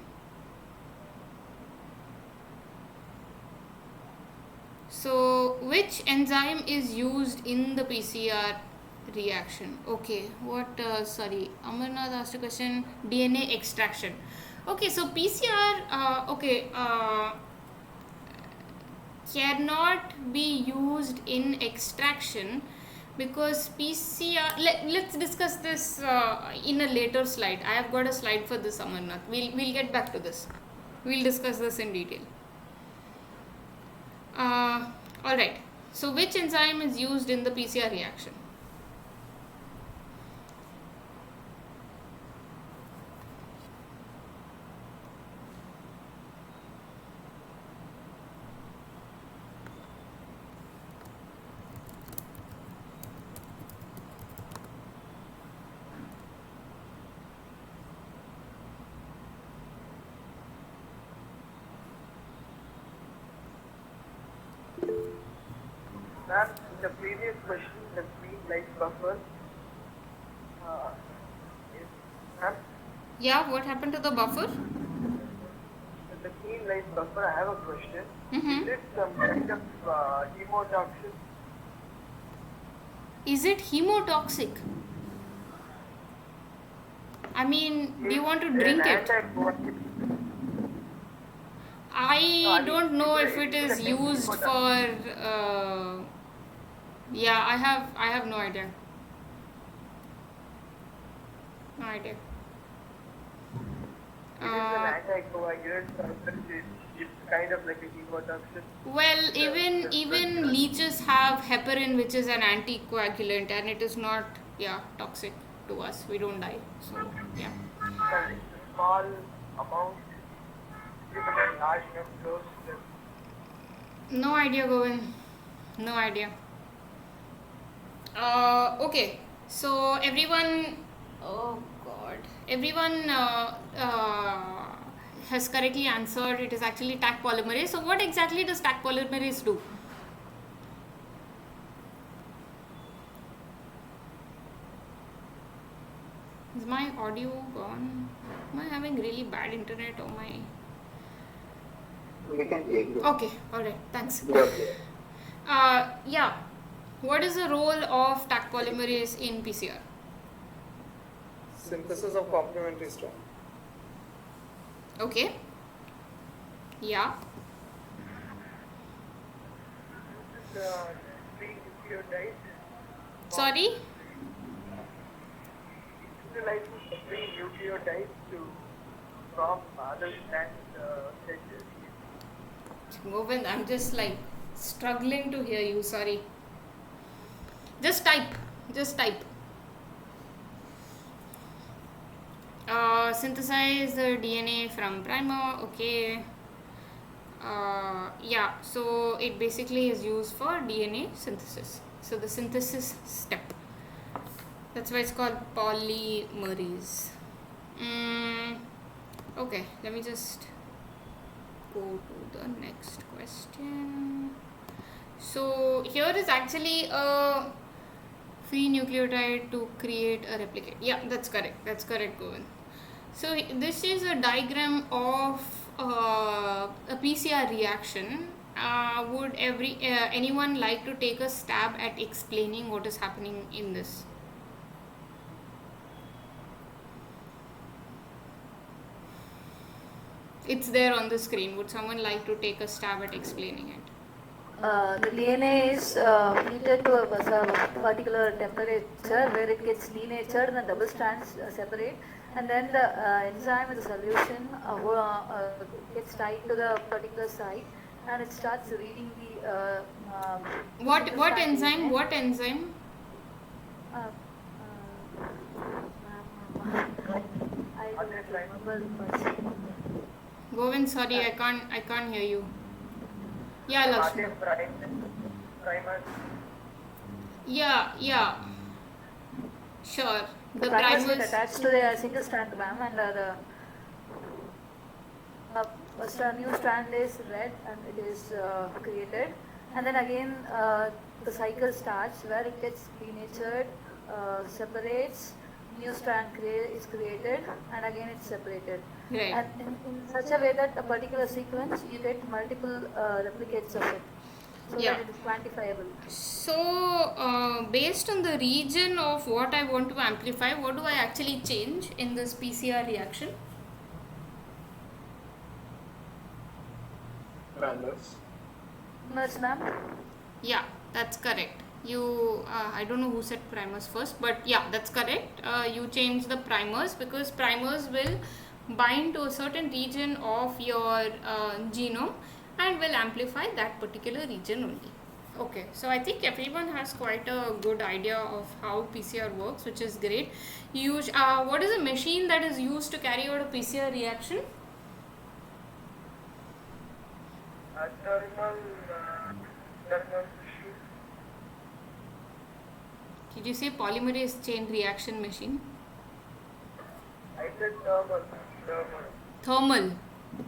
So, which enzyme is used in the PCR reaction? Okay, what? Sorry, Amarnath asked a question. DNA extraction. Okay, so PCR. Cannot be used in extraction because PCR. Let's discuss this in a later slide. I have got a slide for this, Amarnath. We'll get back to this. We'll discuss this in detail. Alright, so which enzyme is used in the PCR reaction? Ma'am, in the previous question, the mean life buffer is, ma'am, Yeah, what happened to the buffer? the mean life buffer, I have a question. Mm-hmm. Is it some kind of hemotoxin? Is it hemotoxic? I mean, do you want to drink it? I don't know if it is used for. Yeah, I have no idea. No idea. It is an anticoagulant, but it's kind of like a hemotoxin. Well, even leeches have heparin, which is an anticoagulant, and it is not toxic to us. We don't die. So yeah. But it's a small amount, given a large enough dose. No idea, Govind. No idea. Okay. So everyone. Oh God. Everyone has correctly answered. It is actually Taq polymerase. So what exactly does Taq polymerase do? Is my audio gone? Am I having really bad internet or my... We can take it. Okay, alright, thanks. Okay. Yeah, what is the role of Taq polymerase in PCR? Synthesis of complementary strand. Okay. Yeah. This is three nucleotides. Sorry? Utilizes three nucleotides to form other strands centers. Govind, I'm just like struggling to hear you, sorry. Just type. Synthesize the DNA from primer, okay. Yeah, so it basically is used for DNA synthesis. So the synthesis step. That's why it's called polymerase. Okay, let me just go to the next question. So here is actually a free nucleotide to create a replicate. Yeah, that's correct. That's correct, Govind. So this is a diagram of a PCR reaction. Would anyone like to take a stab at explaining what is happening in this? It's there on the screen. Would someone like to take a stab at explaining it? The DNA is heated to a particular temperature where it gets denatured and the double strands separate, and then the enzyme in the solution gets tied to the particular site, and it starts reading the What single-strand enzyme? DNA. What enzyme? I don't remember the person. Govind, sorry, I can't hear you. Yeah, Lakshmi. Primers. Yeah. Sure. The Primers get primers. attached to the single strand RAM, and the new strand is read and it is created, and then again the cycle starts where it gets denatured, separates, new strand is created, and again it's separated. Right. And in such a way that a particular sequence you get multiple replicates of it, so Yeah. that it is quantifiable. So, based on the region of what I want to amplify, what do I actually change in this PCR reaction? Primers. Yes, ma'am. Yeah, that's correct. I don't know who said primers first, but yeah, that's correct. You change the primers because primers will bind to a certain region of your genome and will amplify that particular region only. Okay, so I think everyone has quite a good idea of how PCR works, which is great. What is a machine that is used to carry out a PCR reaction? Thermal tissue. Did you say polymerase chain reaction machine? I said thermal. Thermal.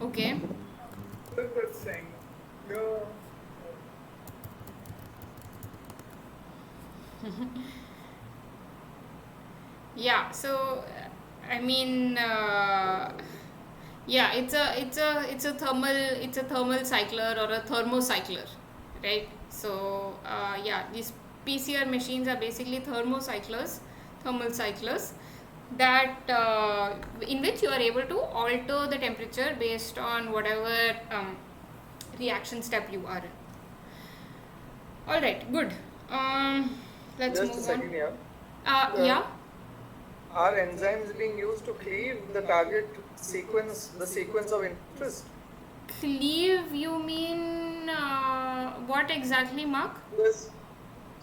Okay. What is that saying? Yeah. Yeah. So, I mean, yeah, it's a thermal cycler or a thermocycler, right? So, yeah, these PCR machines are basically thermal cyclers that in which you are able to alter the temperature based on whatever reaction step you are in. All right, good. Let's Just a move second on. here. Yeah. Are enzymes being used to cleave the target sequence, the sequence of interest? Cleave, you mean what exactly, Mark? Yes.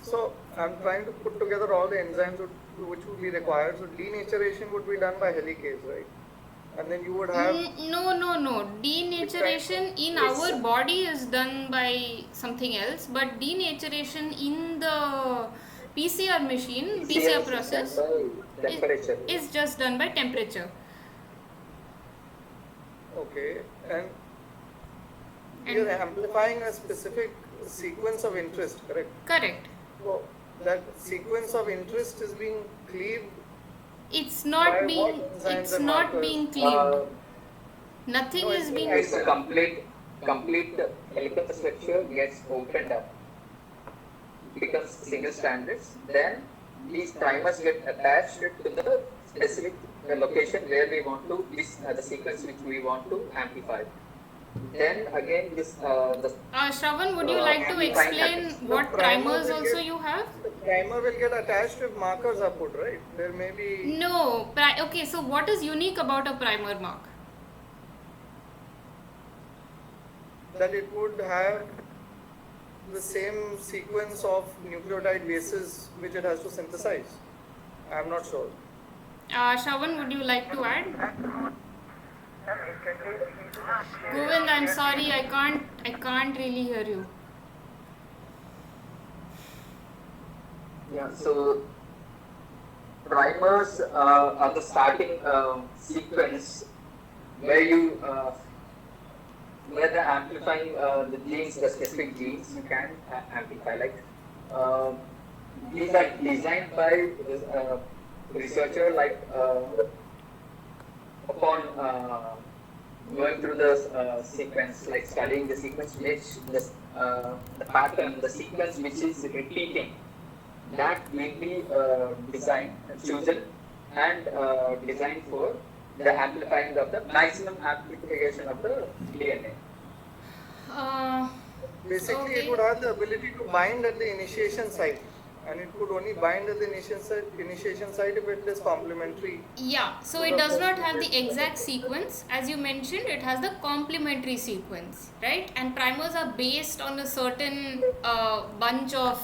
So I'm trying to put together all the enzymes which would be required. So denaturation would be done by helicase, right? And then you would have No. Denaturation in our body is done by something else, but denaturation in the PCR machine, PCR process Temperature. is just done by temperature. okay, and And- you're amplifying a specific sequence of interest, correct? Correct. So that sequence of interest is being cleaved. It's not By being. what enzymes It's and not markers? being cleaved. Nothing No, is being. It's a complete helical structure gets opened up, becomes single strands. Then these primers get attached to the specific location where we want to the sequence which we want to amplify. Then again the Shravan, would you like to amplifying explain happens. what The primer primers will also get- you have? The primer will get attached if markers are put, right? There may be. No. Okay, so what is unique about a primer, Mark? That it would have the same sequence of nucleotide bases which it has to synthesize. I'm not sure. Shravan, would you like to add? Ma'am, it contains Govind, I'm sorry, I can't really hear you. Yeah, so primers are the starting sequence where you where the amplifying the genes, the specific genes you can amplify. Like uh, these are designed by researcher like upon going through the sequence, like studying the sequence which the pattern, the sequence which is repeating, that will be designed, chosen and designed for the amplifying of the maximum amplification of the DNA. Basically, Okay. it would have the ability to bind at the initiation site, and it could only bind at the initiation site if it is complementary. Yeah, so it does not have the exact sequence. As you mentioned, it has the complementary sequence, right? And primers are based on a certain bunch of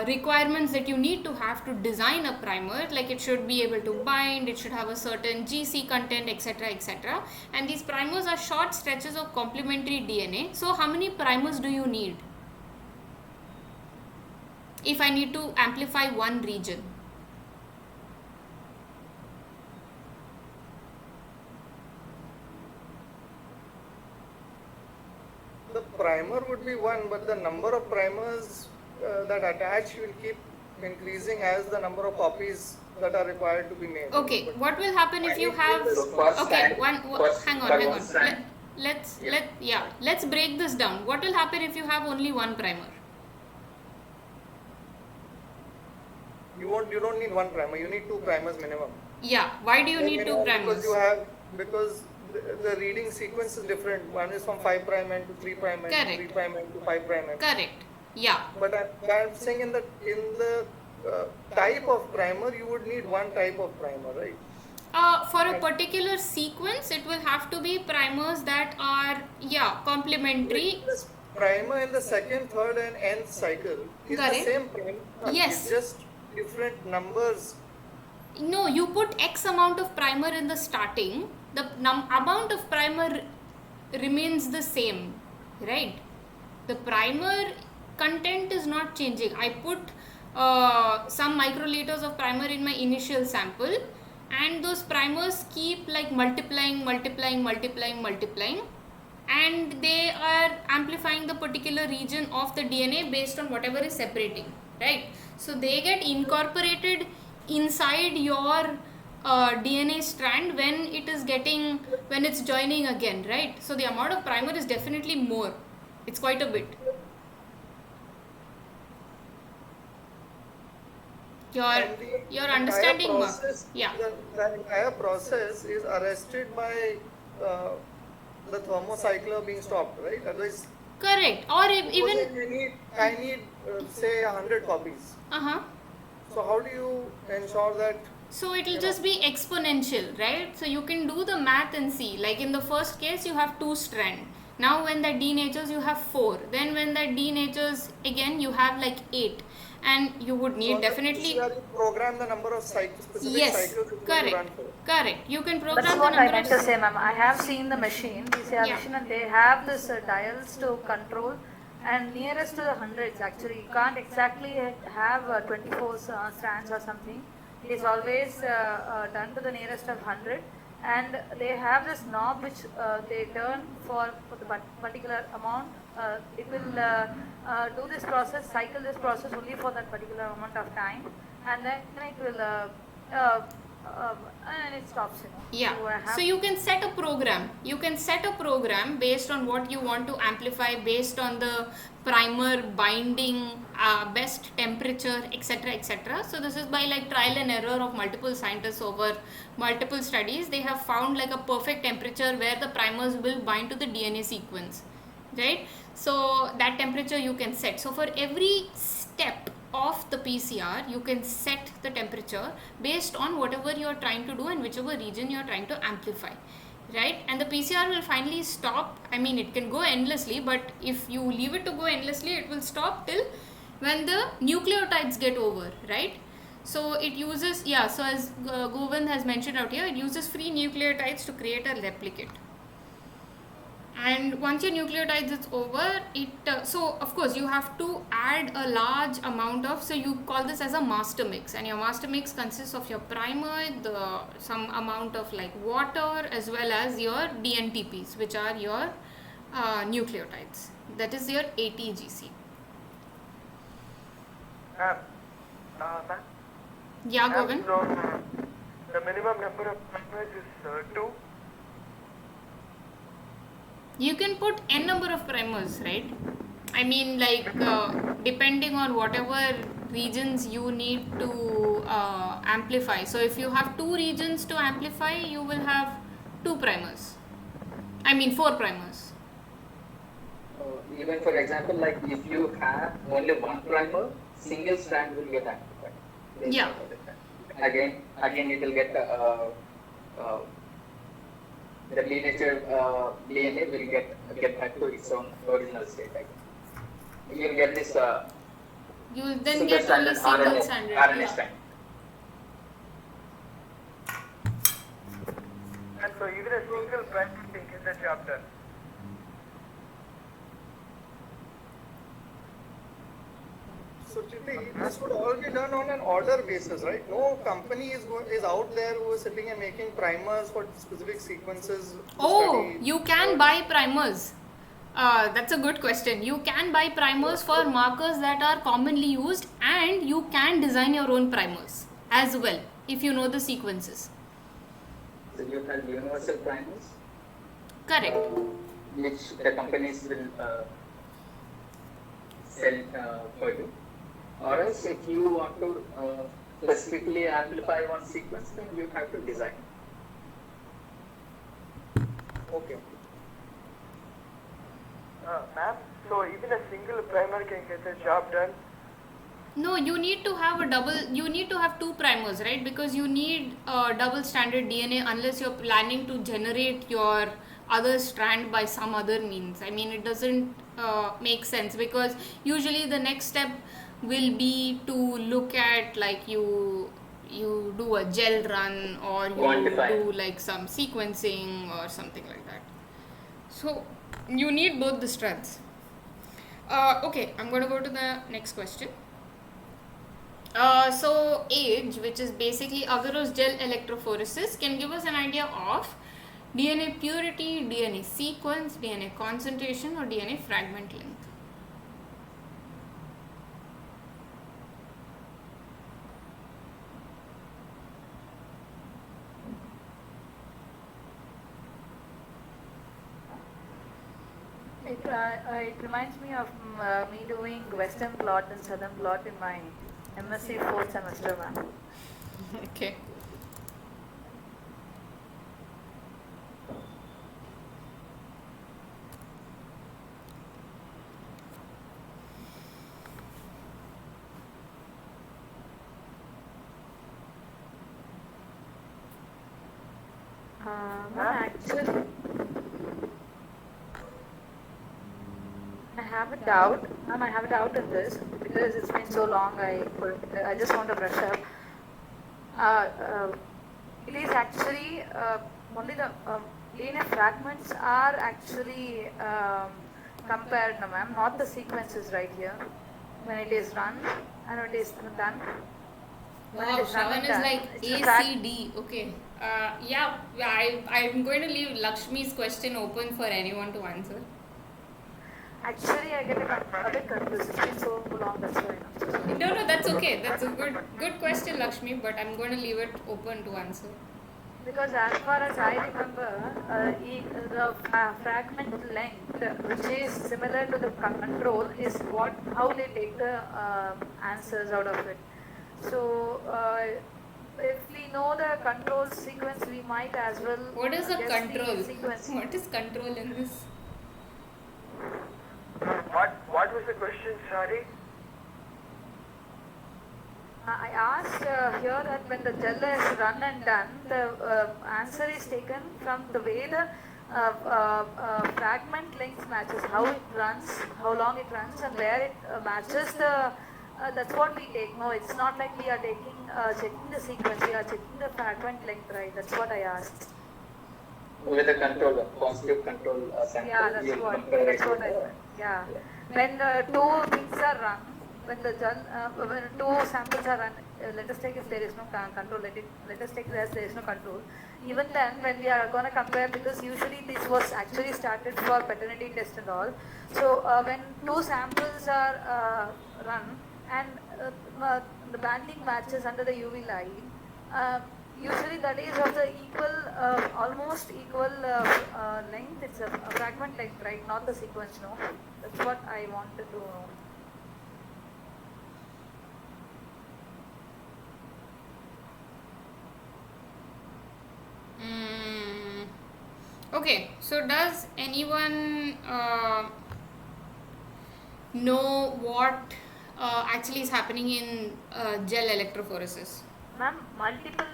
requirements that you need to have to design a primer. Like it should be able to bind, it should have a certain GC content, etc., etc. And these primers are short stretches of complementary DNA. So how many primers do you need if I need to amplify one region? The primer would be one, but the number of primers that attach will keep increasing as the number of copies that are required to be made. Okay, what will happen if you have? So first Okay, strand, first hang on, by hang one on. strand. Let's break this down. What will happen if you have only one primer? You don't need one primer. You need two primers minimum. Yeah, why do you need two primers? Because the reading sequence is different. One is from 5' end to 3' end, Correct. 3' end to 5' end. Correct. Yeah. But I'm saying in the type of primer, you would need one type of primer, right? For a particular sequence, it will have to be primers that are complementary. This primer in the second, third, and nth cycle is Correct. the same primer. Yes. It's just different numbers. No, you put X amount of primer in the starting. The amount of primer remains the same, right? The primer content is not changing. I put some microliters of primer in my initial sample, and those primers keep like multiplying, and they are amplifying the particular region of the DNA based on whatever is separating, right? So they get incorporated inside your DNA strand when it's joining again, right? So the amount of primer is definitely more. It's quite a bit. Your understanding, Mark. Yeah. The entire process is arrested by the thermocycler being stopped, right? Otherwise, Correct. Or even I need say 100 copies. So how do you ensure that? So it will just be exponential, right? So you can do the math and see. Like in the first case, you have 2 strands. Now when that denatures, you have 4. Then when that denatures again, you have like 8. And you would need definitely. You program the number of cycles, specific Yes, cycles. You correct. run for. Correct. You can program That's the what I number meant of. to say, ma'am. I have seen the machine, PCR Yeah. machine, and they have this dials to control. And nearest to the hundreds, actually, you can't exactly have 24 strands or something. It is always done to the nearest of 100. And they have this knob which they turn for the particular amount. It will do this process, cycle this process only for that particular amount of time, and then it will and it stops. Yeah. So you can set a program. You can set a program based on what you want to amplify, based on the primer binding, best temperature, etc., etc. So this is by like trial and error of multiple scientists over multiple studies. They have found like a perfect temperature where the primers will bind to the DNA sequence, right? So that temperature you can set. So for every step of the PCR, you can set the temperature based on whatever you are trying to do and whichever region you are trying to amplify, right? And the PCR will finally stop. I mean, it can go endlessly, but if you leave it to go endlessly, it will stop till when the nucleotides get over, right? So it uses, so as Govind has mentioned out here, it uses free nucleotides to create a replicate. And once your nucleotides is over, it so of course you have to add a large amount of, so you call this as a master mix, and your master mix consists of your primer, some amount of like water, as well as your DNTPs, which are your nucleotides. That is your ATGC. Ma'am, Yeah, Govind. so the minimum number of primers is 2. You can put n number of primers, right? I mean, like depending on whatever regions you need to amplify. So if you have 2 regions to amplify, you will have 2 primers. I mean 4 primers. Even for example, like if you have only one primer, single strand will get amplified. Yeah. Again, it will get the denatured DNA will get back to its own original state again. You will get this. You will then single get only stranded single RNA stranded. RNA Yeah. strand. And so even a single primer can get the job done. So Chiti, this would all be done on an order basis, right? No company is out there who is sitting and making primers for specific sequences. To Oh, study. you can buy primers. That's a good question. You can buy primers for markers that are commonly used, and you can design your own primers as well if you know the sequences. So you have universal primers, Correct. which the companies will sell for you. Or else, if you want to specifically amplify one sequence, then you have to design. Okay. Ma'am, so even a single primer can get the job done. No, you need to have you need to have 2 primers, right? Because you need double stranded DNA unless you're planning to generate your other strand by some other means. I mean, it doesn't make sense, because usually the next step will be to look at, like, you do a gel run, or you Quantify. do like some sequencing or something like that. So you need both the strands. Okay, I'm going to go to the next question. So age, which is basically agarose gel electrophoresis, can give us an idea of DNA purity, DNA sequence, DNA concentration, or DNA fragment length. It reminds me of me doing Western plot and Southern plot in my MSc 4th semester, ma'am. Okay. Actually, I have a doubt. I have a doubt in this because it's been so long. I just want to brush up. It is actually only the DNA fragments are actually compared, no, ma'am, not the sequences right here. When it is run and when it is done. When it Wow, is run Shravan and is done, like it's the frag- ACD. Okay. I'm going to leave Lakshmi's question open for anyone to answer. Actually, I get a bit confused. It's been so long, that's why. I'm so sorry. No, that's okay. That's a good question, Lakshmi, but I'm going to leave it open to answer. Because as far as I remember, the fragment length, which is similar to the control, is how they take the answers out of it. So, if we know the control sequence, we might as well. What is a guess control? the sequence. What is control in this? What was the question, sorry? I asked here that when the gel is run and done, the answer is taken from the way the fragment length matches, how it runs, how long it runs, and where it matches the That's what we take. No, it's not like we are taking checking the sequence. We are checking the fragment length, right? That's what I asked. With a control, positive control sample, Yeah, that's you will what. compare it That's what with I the, meant. Yeah. yeah. When two things are run, when two samples are run, let us take if there is no control. Let us take as there is no control. Even then, when we are going to compare, because usually this was actually started for paternity test and all. So when two samples are run and the banding matches under the UV light. Uh, Usually that is of the equal, almost equal length. It's a fragment length, right? Not the sequence, no. That's what I wanted to know. Okay, so does anyone know what actually is happening in gel electrophoresis? Ma'am, multiple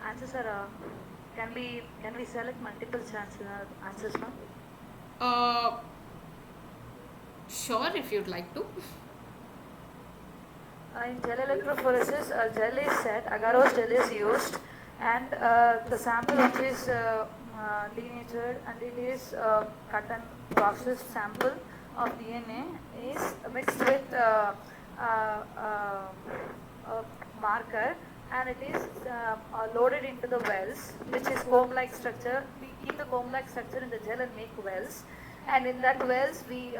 answers are, can we select multiple answers, ma'am? Uh, sure, if you'd like to. In gel electrophoresis, gel is set, agarose gel is used, and the sample which is denatured and it is cut and processed sample of DNA is mixed with a marker, and it is loaded into the wells, which is comb-like structure. We keep the comb-like structure in the gel and make wells, and in that wells we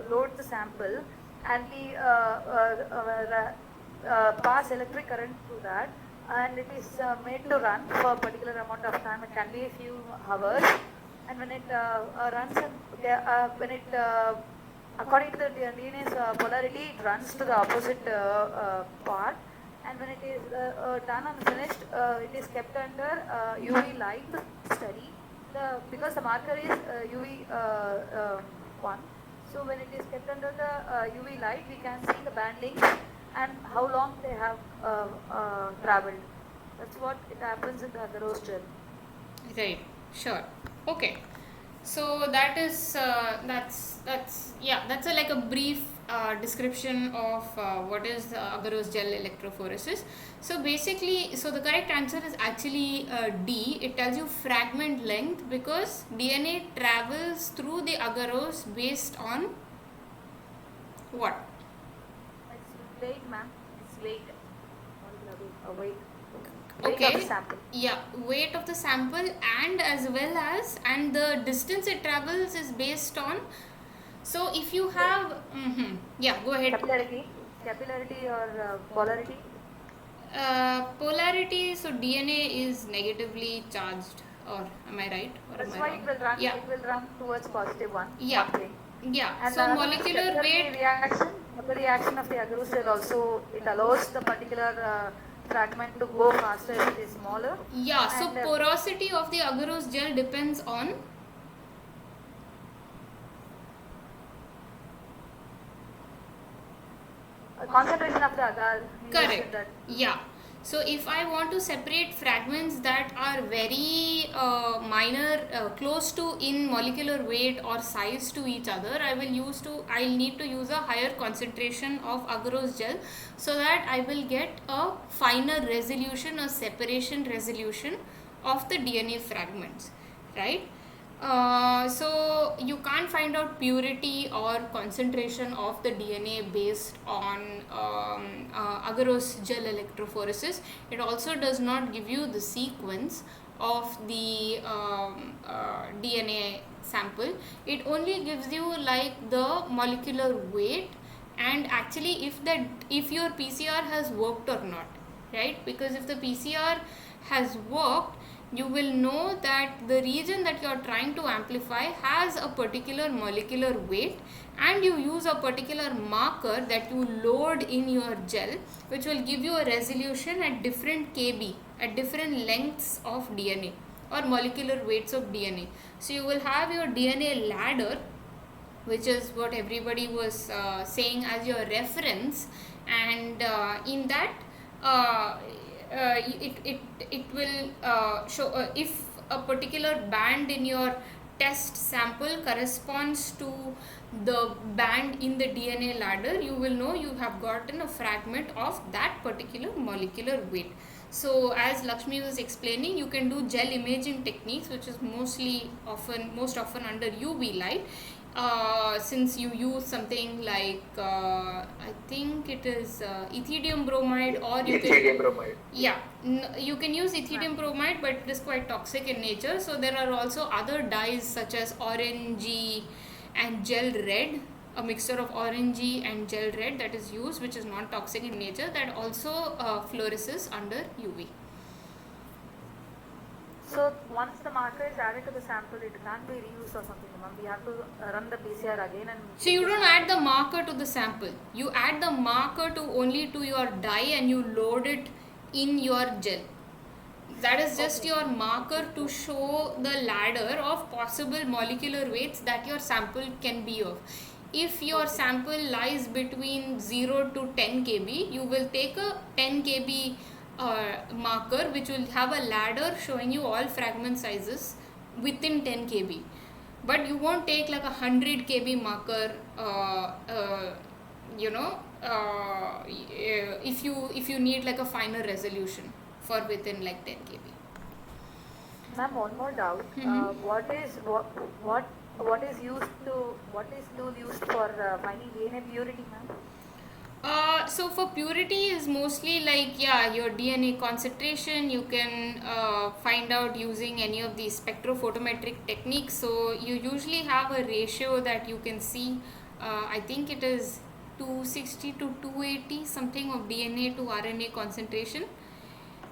load the sample, and we pass electric current through that, and it is made to run for a particular amount of time. It can be a few hours, and when it runs, when it according to the DNA's polarity, it runs to the opposite part, and when it is done and finished, it is kept under UV light to study. Because the marker is UV one, so when it is kept under the UV light, we can see the banding and how long they have traveled. That's what it happens in the agarose gel. Right, sure. Okay. So that is that's yeah, that's like a brief description of what is agarose gel electrophoresis. So basically, so the correct answer is actually D. It tells you fragment length because DNA travels through the agarose based on what? It's weight, ma'am. It's weight. Weight. Okay. Weight of the sample. Yeah, weight of the sample and as well as and the distance it travels is based on. So if you have, yeah, go ahead. Capillarity or polarity. Polarity. So DNA is negatively charged, or am I right? Or That's am I why wrong? it will run. Yeah. It will run towards positive one. Yeah. One thing. Yeah. And So molecular weight. the reaction of the agarose gel also, it allows the particular fragment to go faster if it is smaller. Yeah. So And, porosity of the agarose gel depends on. concentration of the agar. Correct. Yeah. So if I want to separate fragments that are very minor, close to in molecular weight or size to each other, I'll need to use a higher concentration of agarose gel so that I will get a finer resolution or separation resolution of the DNA fragments, right? So you can't find out purity or concentration of the DNA based on agarose gel electrophoresis. It also does not give you the sequence of the DNA sample. It only gives you like the molecular weight and actually if your PCR has worked or not, right? Because if the PCR has worked, you will know that the region that you are trying to amplify has a particular molecular weight, and you use a particular marker that you load in your gel, which will give you a resolution at different kb, at different lengths of DNA or molecular weights of DNA. So you will have your DNA ladder, which is what everybody was saying as your reference, and in that it will show if a particular band in your test sample corresponds to the band in the DNA ladder, you will know you have gotten a fragment of that particular molecular weight. So as Lakshmi was explaining, you can do gel imaging techniques, which is most often under UV light. Since you use something like I think it is ethidium bromide, or you Ethidium can bromide. yeah, you can use ethidium bromide, but it is quite toxic in nature. So there are also other dyes such as orangey and gel red, a mixture of orangey and gel red that is used, which is non toxic in nature, that also fluoresces under UV. So once the marker is added to the sample, it can't be reused or something, ma'am. We have to run the PCR again and. So you don't add the marker to the sample. You add the marker to only to your dye and you load it in your gel. That is just your marker to show the ladder of possible molecular weights that your sample can be of. If your sample lies between 0 to 10 kb, you will take a 10 kb marker, which will have a ladder showing you all fragment sizes within 10 kb. But you won't take like a 100 kb marker, if you need like a finer resolution for within like 10 kb. Ma'am, one more doubt. What is tool used for finding DNA purity, ma'am? So for purity is mostly like your DNA concentration. You can find out using any of these spectrophotometric techniques. So you usually have a ratio that you can see. I think it is 260 to 280 something of DNA to RNA concentration,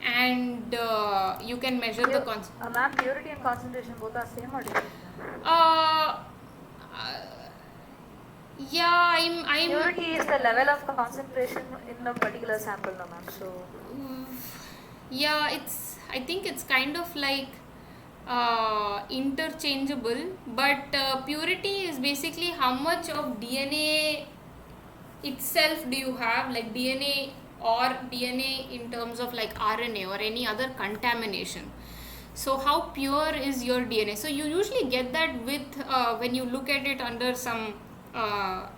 and you can measure the concentration. Ma'am, purity and concentration both are same or different? Yeah, I'm. Purity is the level of concentration in a particular sample, no, ma'am. So. Yeah, I think it's kind of like interchangeable, but purity is basically how much of DNA itself do you have, like DNA or DNA in terms of like RNA or any other contamination. So how pure is your DNA? So you usually get that with when you look at it under some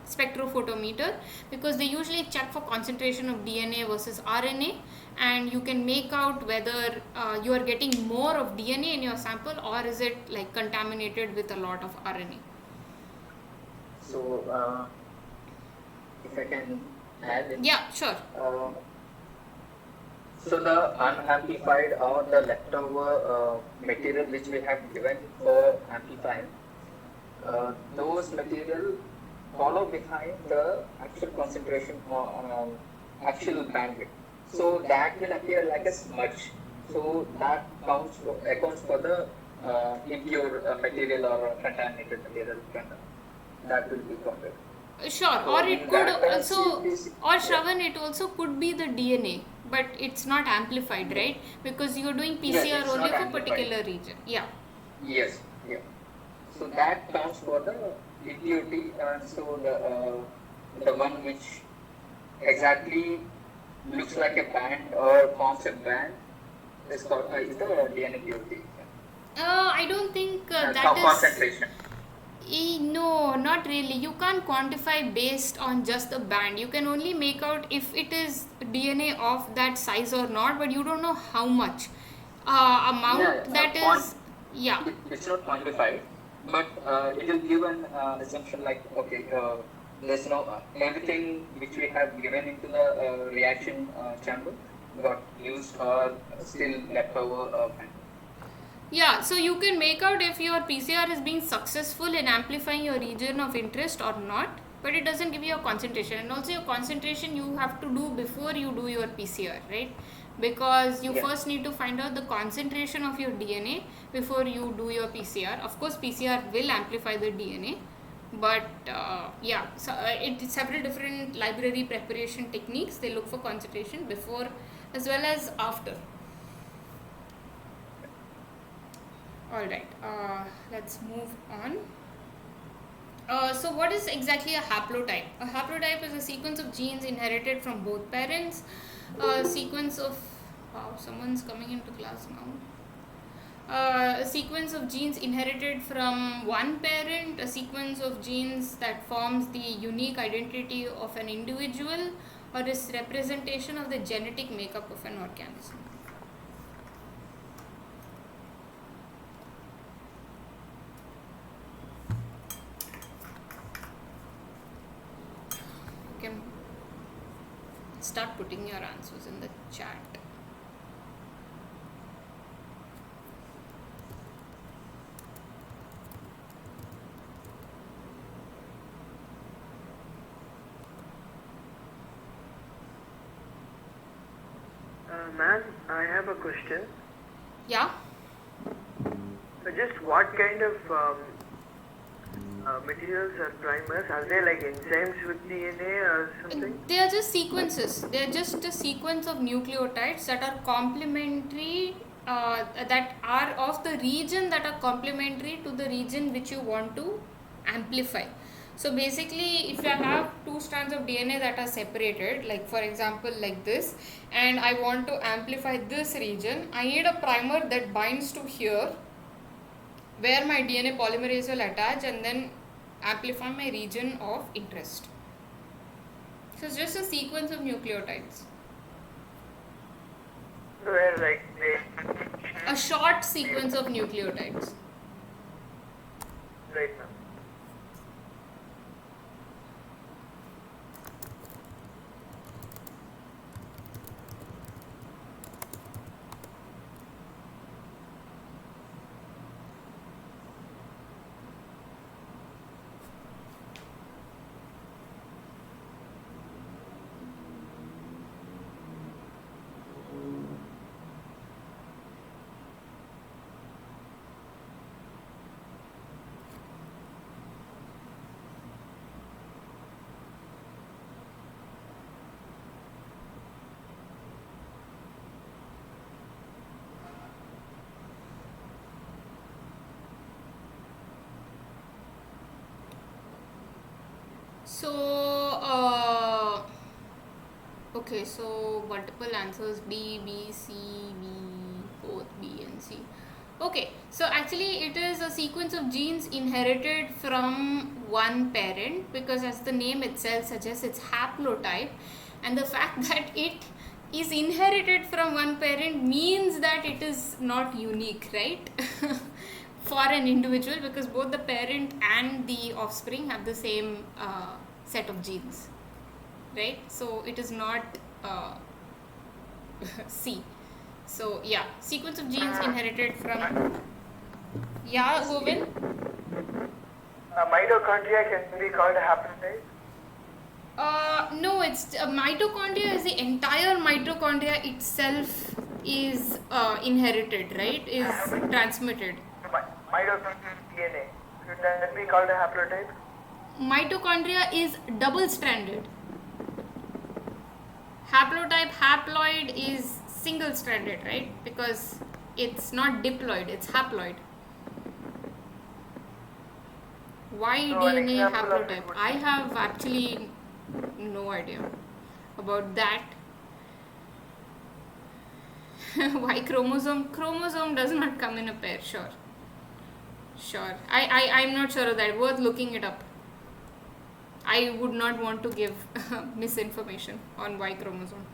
spectrophotometer, because they usually check for concentration of DNA versus RNA, and you can make out whether you are getting more of DNA in your sample, or is it like contaminated with a lot of RNA. So if I can add. Yeah, sure. So the unamplified or the leftover material which we have given for amplifying, those material follow behind the actual concentration or actual bandwidth. So that will appear like a smudge. So that accounts for the impure material or contaminated material. That will be counted. Sure, So or it could also, or Shravan, it also could be the DNA, but it's not amplified, right? Because you're doing PCR only for particular region. Yeah. Yes. Yeah. So that counts for the impurity, and so the one which exactly looks like a band or forms a band is called is the DNA purity. I don't think that is concentration. No, not really. You can't quantify based on just the band. You can only make out if it is DNA of that size or not, but you don't know how much amount that is. Yeah. It's not quantified, but it will give an assumption like, okay, there's no everything which we have given into the reaction chamber got used or still left over. Yeah, so you can make out if your PCR is being successful in amplifying your region of interest or not, but it doesn't give you a concentration. And also your concentration you have to do before you do your PCR, right? Because you first need to find out the concentration of your DNA before you do your PCR. Of course, PCR will amplify the DNA, but so it's several different library preparation techniques. They look for concentration before as well as after. Alright, let's move on. So what is exactly a haplotype? A haplotype is a sequence of genes inherited from both parents. A sequence of... Wow, someone's coming into class now. A sequence of genes inherited from one parent, a sequence of genes that forms the unique identity of an individual, or is representation of the genetic makeup of an organism. You can start putting your answers in the chat. Ma'am, I have a question. Yeah. Just what kind of materials are primers? Are they like enzymes with DNA or something? They are just sequences. They are just a sequence of nucleotides that are complementary, that are of the region that are complementary to the region which you want to amplify. So basically, if I have two strands of DNA that are separated, like for example like this, and I want to amplify this region, I need a primer that binds to here, where my DNA polymerase will attach and then amplify my region of interest. So it's just a sequence of nucleotides. Where like they A short sequence of nucleotides. right now. So, okay, so multiple answers B, B, C, B, both B and C. Okay, so actually it is a sequence of genes inherited from one parent, because as the name itself suggests, it's haplotype, and the fact that it is inherited from one parent means that it is not unique, right? For an individual, because both the parent and the offspring have the same set of genes, right? So it is not C. So yeah, sequence of genes inherited from, yeah, Govind? Mitochondria can be called a haplotype. No, it's mitochondria is the entire mitochondria itself is inherited, right? Is transmitted. Mitochondrial DNA. Should that be called a haplotype? Mitochondria is double stranded. Haplotype, haploid is single stranded, right? Because it's not diploid, it's haploid. Why So an DNA example of it haplotype? would I have actually no idea about that. Why chromosome? Chromosome does not come in a pair, sure. I'm not sure of that. Worth looking it up. I would not want to give misinformation on Y chromosome.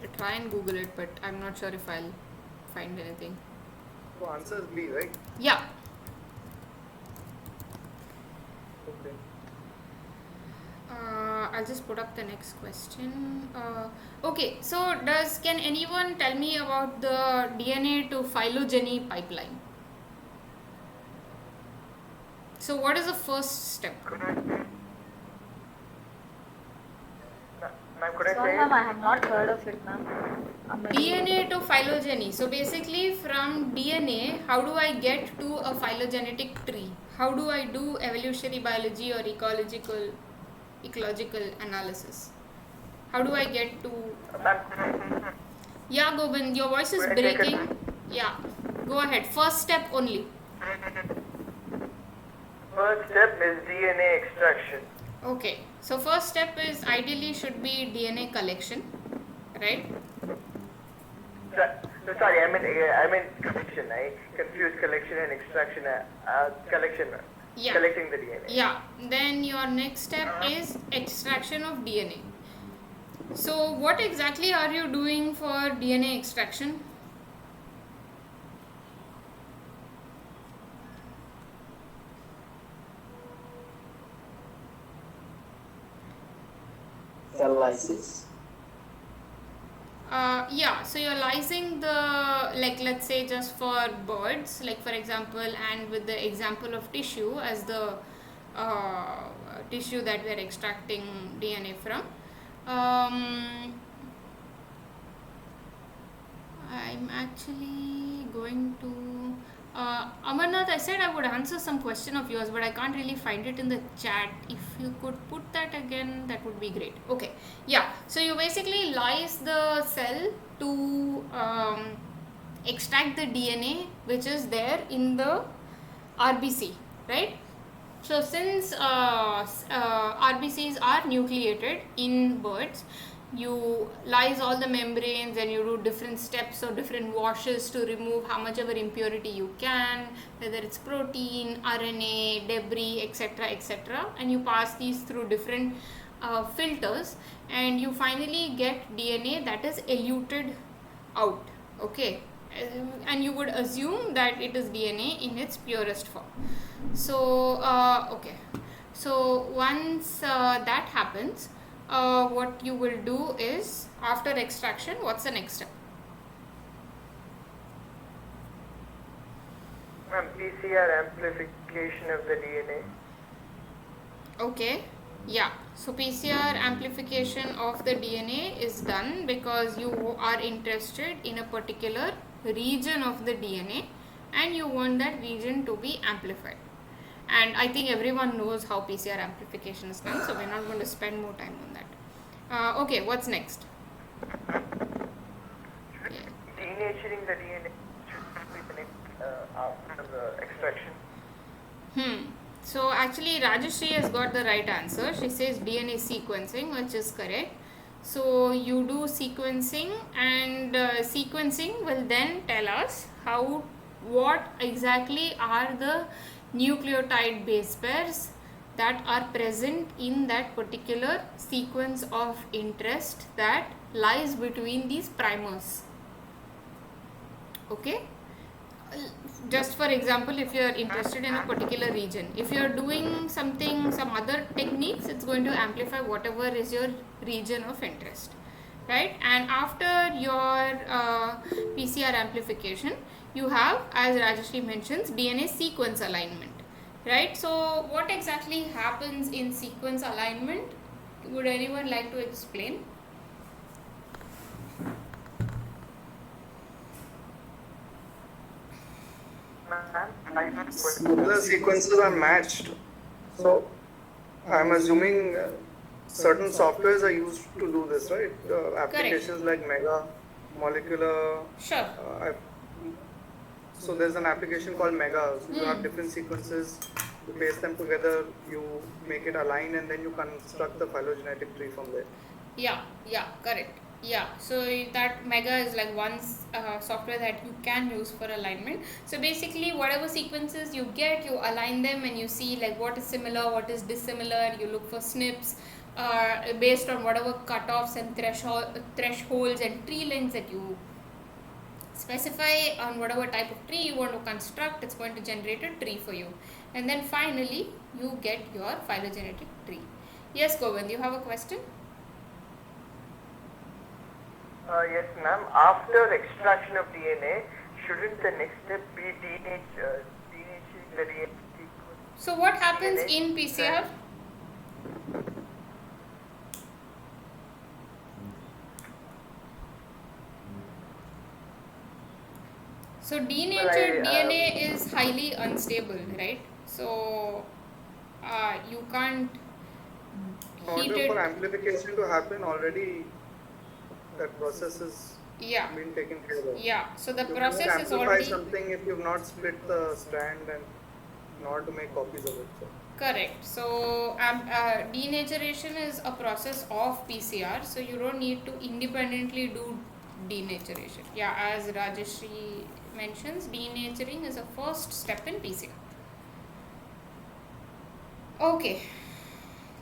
I'll try and Google it, but I'm not sure if I'll find anything. So answer is B, right? Yeah. Okay. I'll just put up the next question. Okay, so can anyone tell me about the DNA to phylogeny pipeline? So what is the first step? Ma'am, could I Sorry, say ma'am, it? I have not heard of it, ma'am. DNA to phylogeny. So basically from DNA, how do I get to a phylogenetic tree? How do I do evolutionary biology or ecological analysis? How do I get to... Ma'am, Yeah, Govind, your voice is Will I take breaking. it? Yeah, go ahead. First step only. First step is DNA extraction. Okay, so first step is ideally should be DNA collection, right? Sorry, I meant collection. I confused collection and extraction. Collection. Yeah. Collecting the DNA. Yeah, then your next step is extraction of DNA. So, what exactly are you doing for DNA extraction? Cell lysis. Yeah, so you're lysing the, like, let's say just for birds, like for example, and with the example of tissue as the uh, tissue that we're extracting DNA from. I'm actually going to. Amarnath, I said I would answer some question of yours, but I can't really find it in the chat. If you could put that again, that would be great. Okay, yeah. So you basically lyse the cell to extract the DNA which is there in the RBC, right? So since RBCs are nucleated in birds, you lyse all the membranes and you do different steps or different washes to remove how much ever impurity you can, whether it's protein, RNA, debris, etc., and you pass these through different filters, and you finally get DNA that is eluted out. Okay, and you would assume that it is DNA in its purest form. So okay, so once that happens, what you will do is, after extraction, what's the next step? PCR amplification of the DNA. Okay, yeah, so PCR amplification of the DNA is done because you are interested in a particular region of the DNA and you want that region to be amplified. And I think everyone knows how PCR amplification is done, so we're not going to spend more time on that. Okay, what's next? Yeah. Denaturing the DNA should be the next after the extraction. So actually Rajashri has got the right answer. She says DNA sequencing, which is correct. So you do sequencing, and sequencing will then tell us what exactly are the nucleotide base pairs that are present in that particular sequence of interest that lies between these primers. Okay, just for example, if you are interested in a particular region, if you are doing some other techniques, it's going to amplify whatever is your region of interest, right? And after your PCR amplification, you have, as Rajashri mentions, DNA sequence alignment, right? So what exactly happens in sequence alignment? Would anyone like to explain? The sequences are matched. So I'm assuming certain softwares are used to do this, right? Applications like Mega, Molecular. Sure. So there's an application called Mega. So you have different sequences, you paste them together, you make it align, and then you construct the phylogenetic tree from there. Yeah, correct. Yeah, so that Mega is like one software that you can use for alignment. So basically, whatever sequences you get, you align them and you see like what is similar, what is dissimilar. You look for SNPs based on whatever cutoffs and thresholds and tree lengths that you specify on whatever type of tree you want to construct. It's going to generate a tree for you, and then finally you get your phylogenetic tree. Yes, Govind, you have a question? Yes, ma'am. After extraction of DNA, shouldn't the next step be denaturing the DNA sequence? So what happens in PCR? So denatured DNA is highly unstable, right? So you can't In order for amplification to happen, already that process is Yeah. been taken care of. Yeah. So the You process cannot is amplify already something if you've not split the strand and in order to make copies of it. So. correct. So denaturation is a process of PCR. So you don't need to independently do denaturation. Yeah, as Rajeshri mentions, denaturing is a first step in PCR. Okay,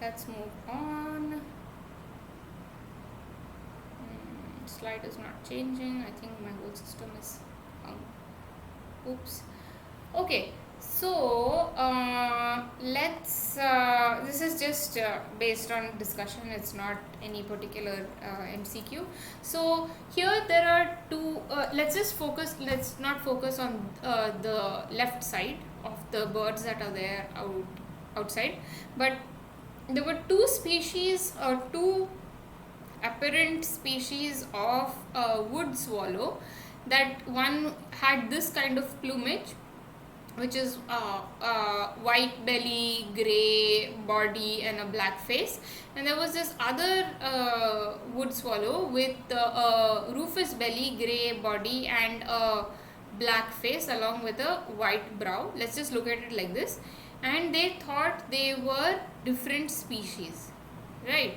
let's move on. Slide is not changing. I think my whole system is oops. Okay, so let's this is just based on discussion, it's not any particular MCQ. So here there are two let's not focus on the left side of the birds that are there outside, but there were two species or two apparent species of wood swallow. That one had this kind of plumage, which is white belly, grey body and a black face, and there was this other wood swallow with a rufous belly, grey body and a black face along with a white brow. Let's just look at it like this, and they thought they were different species, right?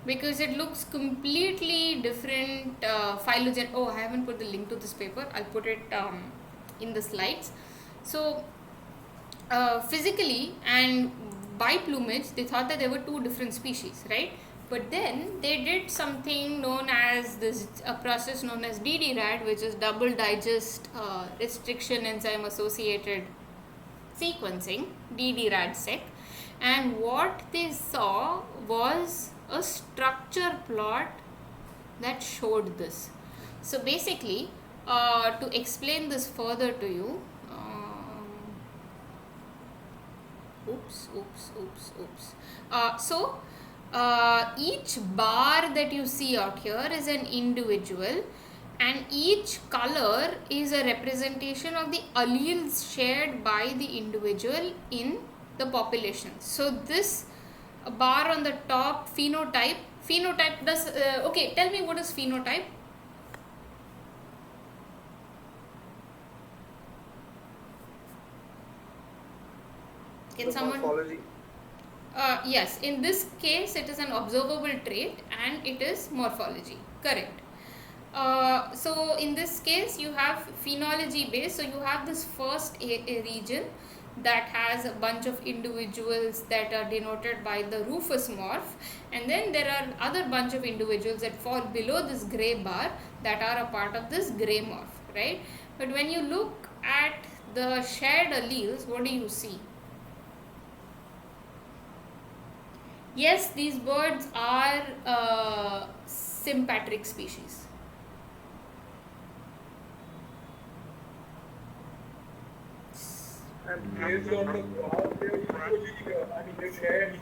Because it looks completely different phylogen. Oh, I haven't put the link to this paper. I'll put it in the slides. So physically and by plumage they thought that there were two different species, right? But then they did something known as a process known as DDRAD, which is double digest restriction enzyme associated sequencing, DDRAD-seq, and what they saw was a structure plot that showed this. So basically, to explain this further to you, each bar that you see out here is an individual, and each color is a representation of the alleles shared by the individual in the population. So this bar on the top, phenotype does okay, tell me what is phenotype? Can someone? Morphology. Yes, in this case it is an observable trait and it is morphology, correct. So in this case you have phenology based, so you have this first a region that has a bunch of individuals that are denoted by the rufous morph, and then there are other bunch of individuals that fall below this grey bar that are a part of this grey morph, right? But when you look at the shared alleles, what do you see? Yes, these birds are sympatric species. And based on the graph, they're usually, they share,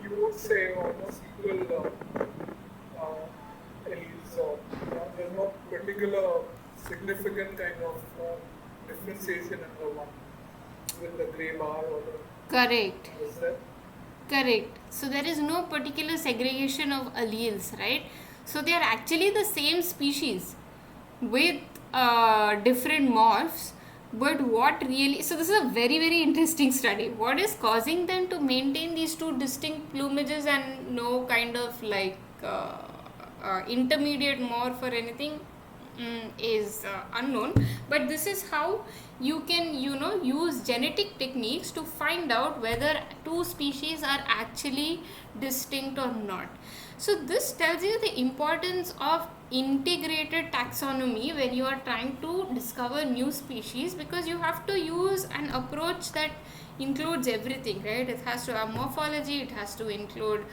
you would say, almost equal alleles. So there's no particular significant kind of differentiation in the one with the grey bar or the. Correct. Is that? Correct. So there is no particular segregation of alleles, right? So they are actually the same species with different morphs. But what really, so this is a very, very interesting study. What is causing them to maintain these two distinct plumages and no kind of like intermediate morph or anything is unknown. But this is how you can, use genetic techniques to find out whether two species are actually distinct or not. So this tells you the importance of integrated taxonomy when you are trying to discover new species, because you have to use an approach that includes everything, right? It has to have morphology, it has to include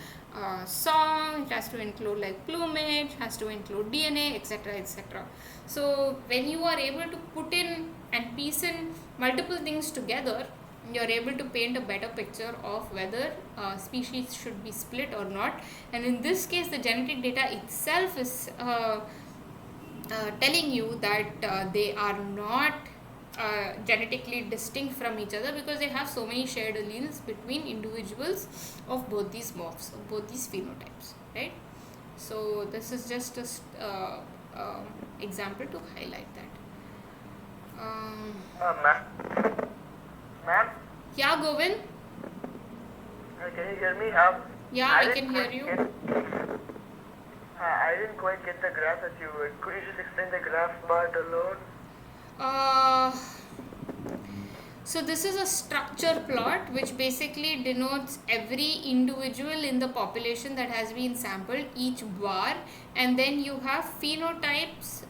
song, it has to include like plumage, has to include DNA, etc., etc. So when you are able to put in and piece in multiple things together, you are able to paint a better picture of whether species should be split or not. And in this case, the genetic data itself is telling you that they are not genetically distinct from each other, because they have so many shared alleles between individuals of both these morphs, of both these phenotypes, right? So this is just a example to highlight that. Ma'am, Yeah, Govind? can you hear me? Yeah, I can hear you. I didn't quite get the graph that you would. Could you just explain the graph part alone? So this is a structure plot which basically denotes every individual in the population that has been sampled, each bar, and then you have phenotypes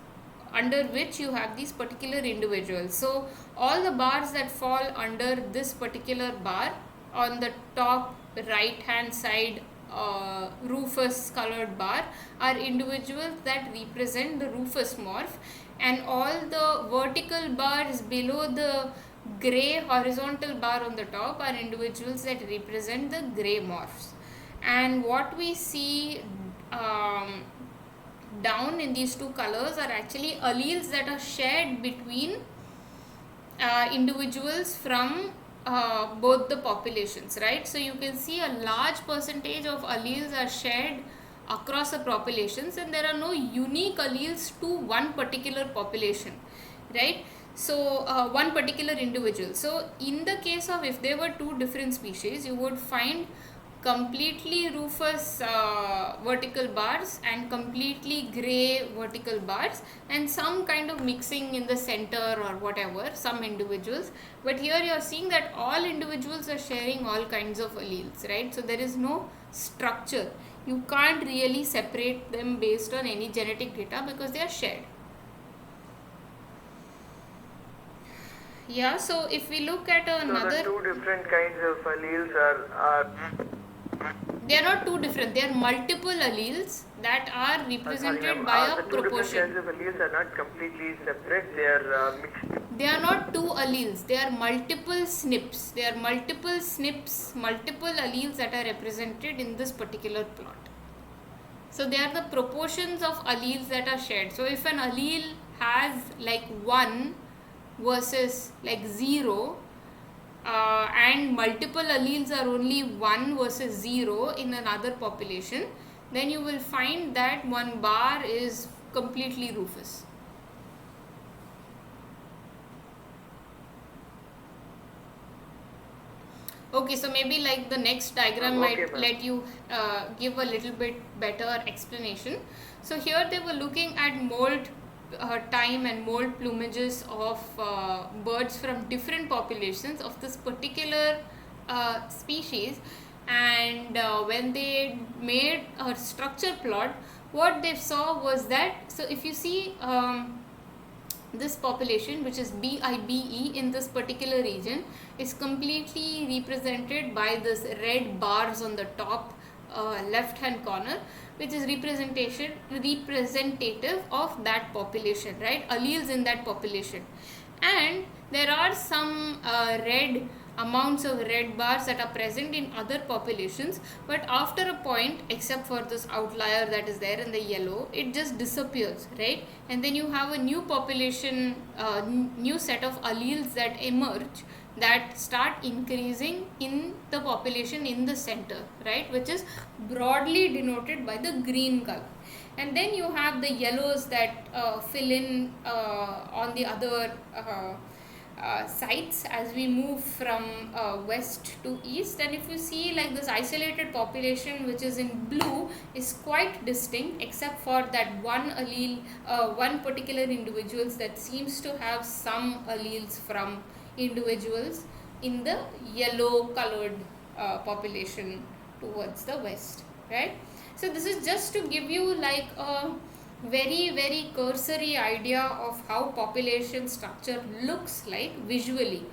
under which you have these particular individuals. So all the bars that fall under this particular bar on the top right hand side rufous colored bar are individuals that represent the rufous morph, and all the vertical bars below the gray horizontal bar on the top are individuals that represent the gray morphs. And what we see down in these two colors are actually alleles that are shared between individuals from both the populations, right? So you can see a large percentage of alleles are shared across the populations, and there are no unique alleles to one particular population, right? So one particular individual. So in the case of, if there were two different species, you would find completely rufous vertical bars and completely gray vertical bars, and some kind of mixing in the center or whatever, some individuals. But here you are seeing that all individuals are sharing all kinds of alleles, right? So there is no structure. You can't really separate them based on any genetic data because they are shared. Yeah, so if we look at another... So the two different kinds of alleles are they are not two different, they are multiple alleles that are represented by a the two proportion. different kinds of alleles are not completely separate, they are mixed. They are not two alleles, they are multiple SNPs. They are multiple SNPs, multiple alleles that are represented in this particular plot. So they are the proportions of alleles that are shared. So if an allele has like 1 versus like 0, and multiple alleles are only 1 versus 0 in another population, then you will find that one bar is completely rufous. Okay, so maybe like the next diagram might let you give a little bit better explanation. So here they were looking at moult time and moult plumages of birds from different populations of this particular species, and when they made a structure plot, what they saw was that, so if you see this population, which is BIBE in this particular region, is completely represented by this red bars on the top left hand corner, which is representative of that population, right? Alleles in that population. And there are some red amounts of red bars that are present in other populations, but after a point, except for this outlier that is there in the yellow, it just disappears, right? And then you have a new population, new set of alleles that emerge, that start increasing in the population in the center, right, which is broadly denoted by the green color. And then you have the yellows that fill in on the other sites as we move from west to east. And if you see, like, this isolated population which is in blue is quite distinct, except for that one allele, one particular individuals that seems to have some alleles from individuals in the yellow colored population towards the west, right? So this is just to give you like a very cursory idea of how population structure looks like visually.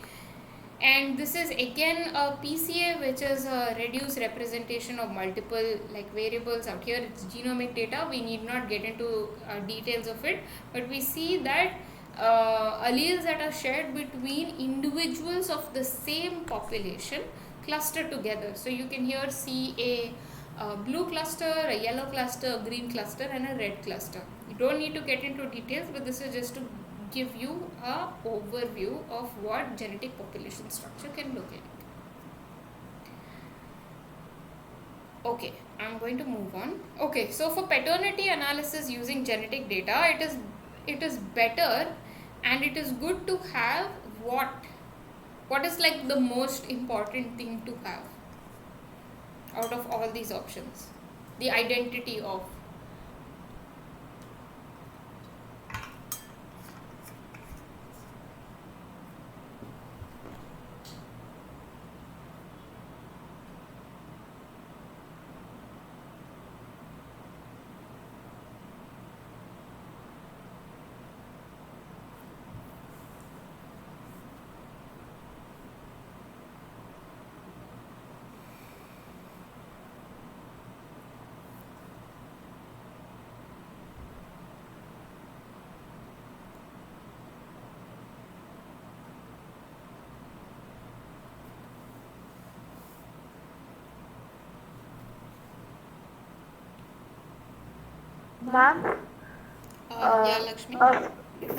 And this is again a PCA, which is a reduced representation of multiple like variables. Out here it's genomic data, we need not get into details of it, but we see that alleles that are shared between individuals of the same population cluster together. So you can here see a blue cluster, a yellow cluster, a green cluster and a red cluster. You don't need to get into details, but this is just to give you a overview of what genetic population structure can look like. Okay, I'm going to move on. Okay, so for paternity analysis using genetic data, it is better and it is good to have what? What is like the most important thing to have out of all these options? The identity of. Ma'am, Yeah, uh, Lakshmi. a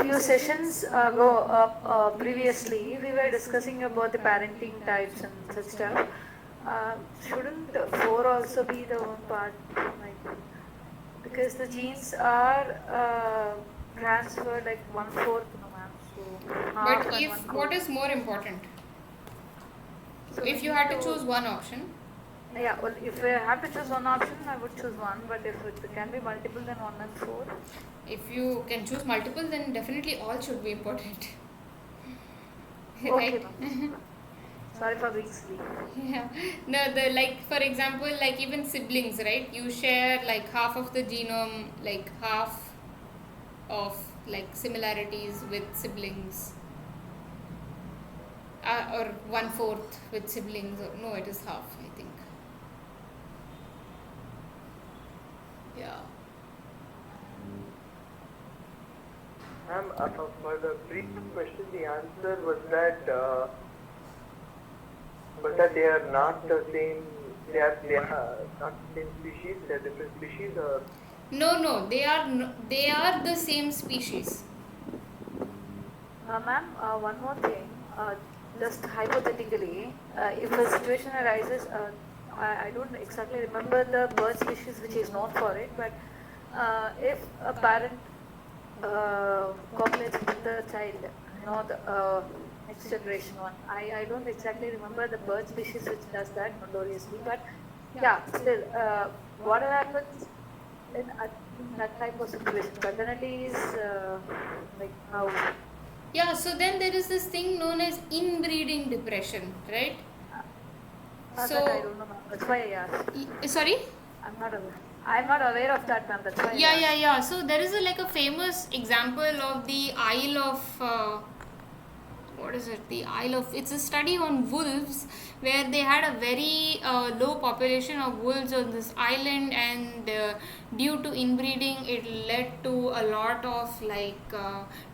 few sessions ago, previously, we were discussing about the parenting types and such stuff. Shouldn't four also be the one part? Like, because the genes are transferred like 1/4, no ma'am. So half But and if one what quarter. is more important? So So we if you need had to to. choose one option, Yeah, well, if I have to choose one option, I would choose one. But if it can be multiple, then 1 and 4. if you can choose multiple, then definitely all should be important. Okay, Right? ma'am. Sorry for being silly. Yeah. No, the like for example, like even siblings, right? You share like half of the genome, like half of like similarities with siblings, or 1/4 with siblings. Or no, it is half, I think. Yeah. Ma'am, for the previous question, the answer was that they are not the same. They are not the same species. They are different species. Or No, no, they are the same species. Ma'am, one more thing. Just hypothetically, if a situation arises, I don't exactly remember the bird species which is known for it, but if a parent copulates with the child, the next generation one. I don't exactly remember the bird species which does that notoriously, but yeah, still, what happens in that type of situation? Paternity is like how? Yeah, so then there is this thing known as inbreeding depression, right? That I So, don't know, ma'am. That's why I asked. sorry? I'm not aware. I'm not aware of that, ma'am. That's why I Yeah, yeah, asked. yeah. So there is like a famous example of the Isle of what is it? The Isle of. It's a study on wolves where they had a very low population of wolves on this island, and due to inbreeding, it led to a lot of like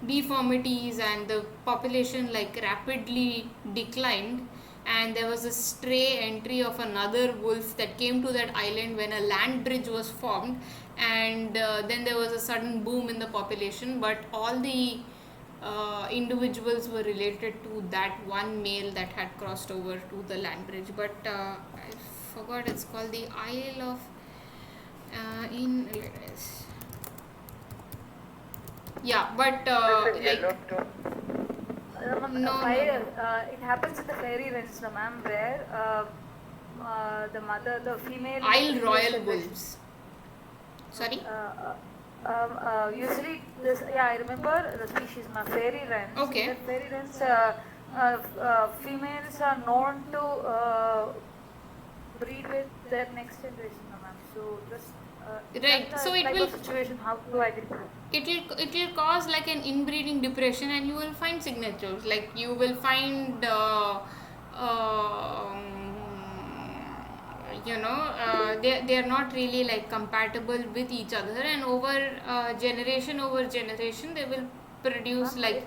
deformities, and the population like rapidly declined. And there was a stray entry of another wolf that came to that island when a land bridge was formed, and then there was a sudden boom in the population, but all the individuals were related to that one male that had crossed over to the land bridge. But I forgot, it's called the Isle of in yeah, but this in like Yellowstone. no, no, no. It happens in the fairy rents, no, ma'am, where the female Isle rears Royal the best. wolves. Sorry. Usually, I remember the species, my fairy wrens. In Okay. the fairy wrens, females are known to breed with their next generation, no, ma'am. So, just Right. that's So the it type will of situation. How do I identify? it will cause like an inbreeding depression, and you will find signatures like you will find they are not really like compatible with each other, and over generation they will produce Ma'am, like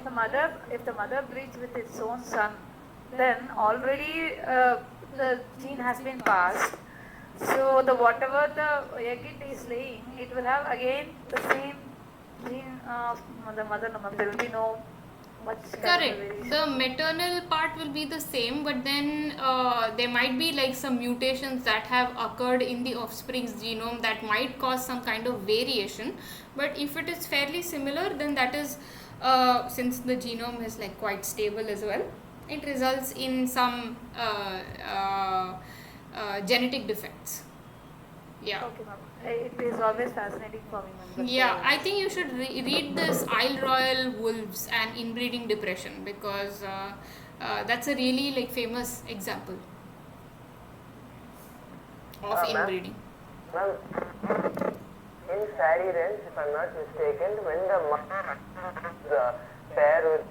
if the mother breeds with its own son, then already the gene has been passed. So the whatever the egg it is laying, it will have again the same gene of the mother. No, ma'am. There will be no much kind of Correct. variation. The maternal part will be the same, but then there might be like some mutations that have occurred in the offspring's genome that might cause some kind of variation. But if it is fairly similar, then that is since the genome is like quite stable as well, it results in some genetic defects. Yeah. Okay, ma'am. It is always fascinating for me, ma'am. That's Yeah, why I think you should read this Isle Royal Wolves and Inbreeding Depression because that's a really like famous example of Ma'am? inbreeding. Ma'am, in fairy wrens, if I'm not mistaken, when the pair with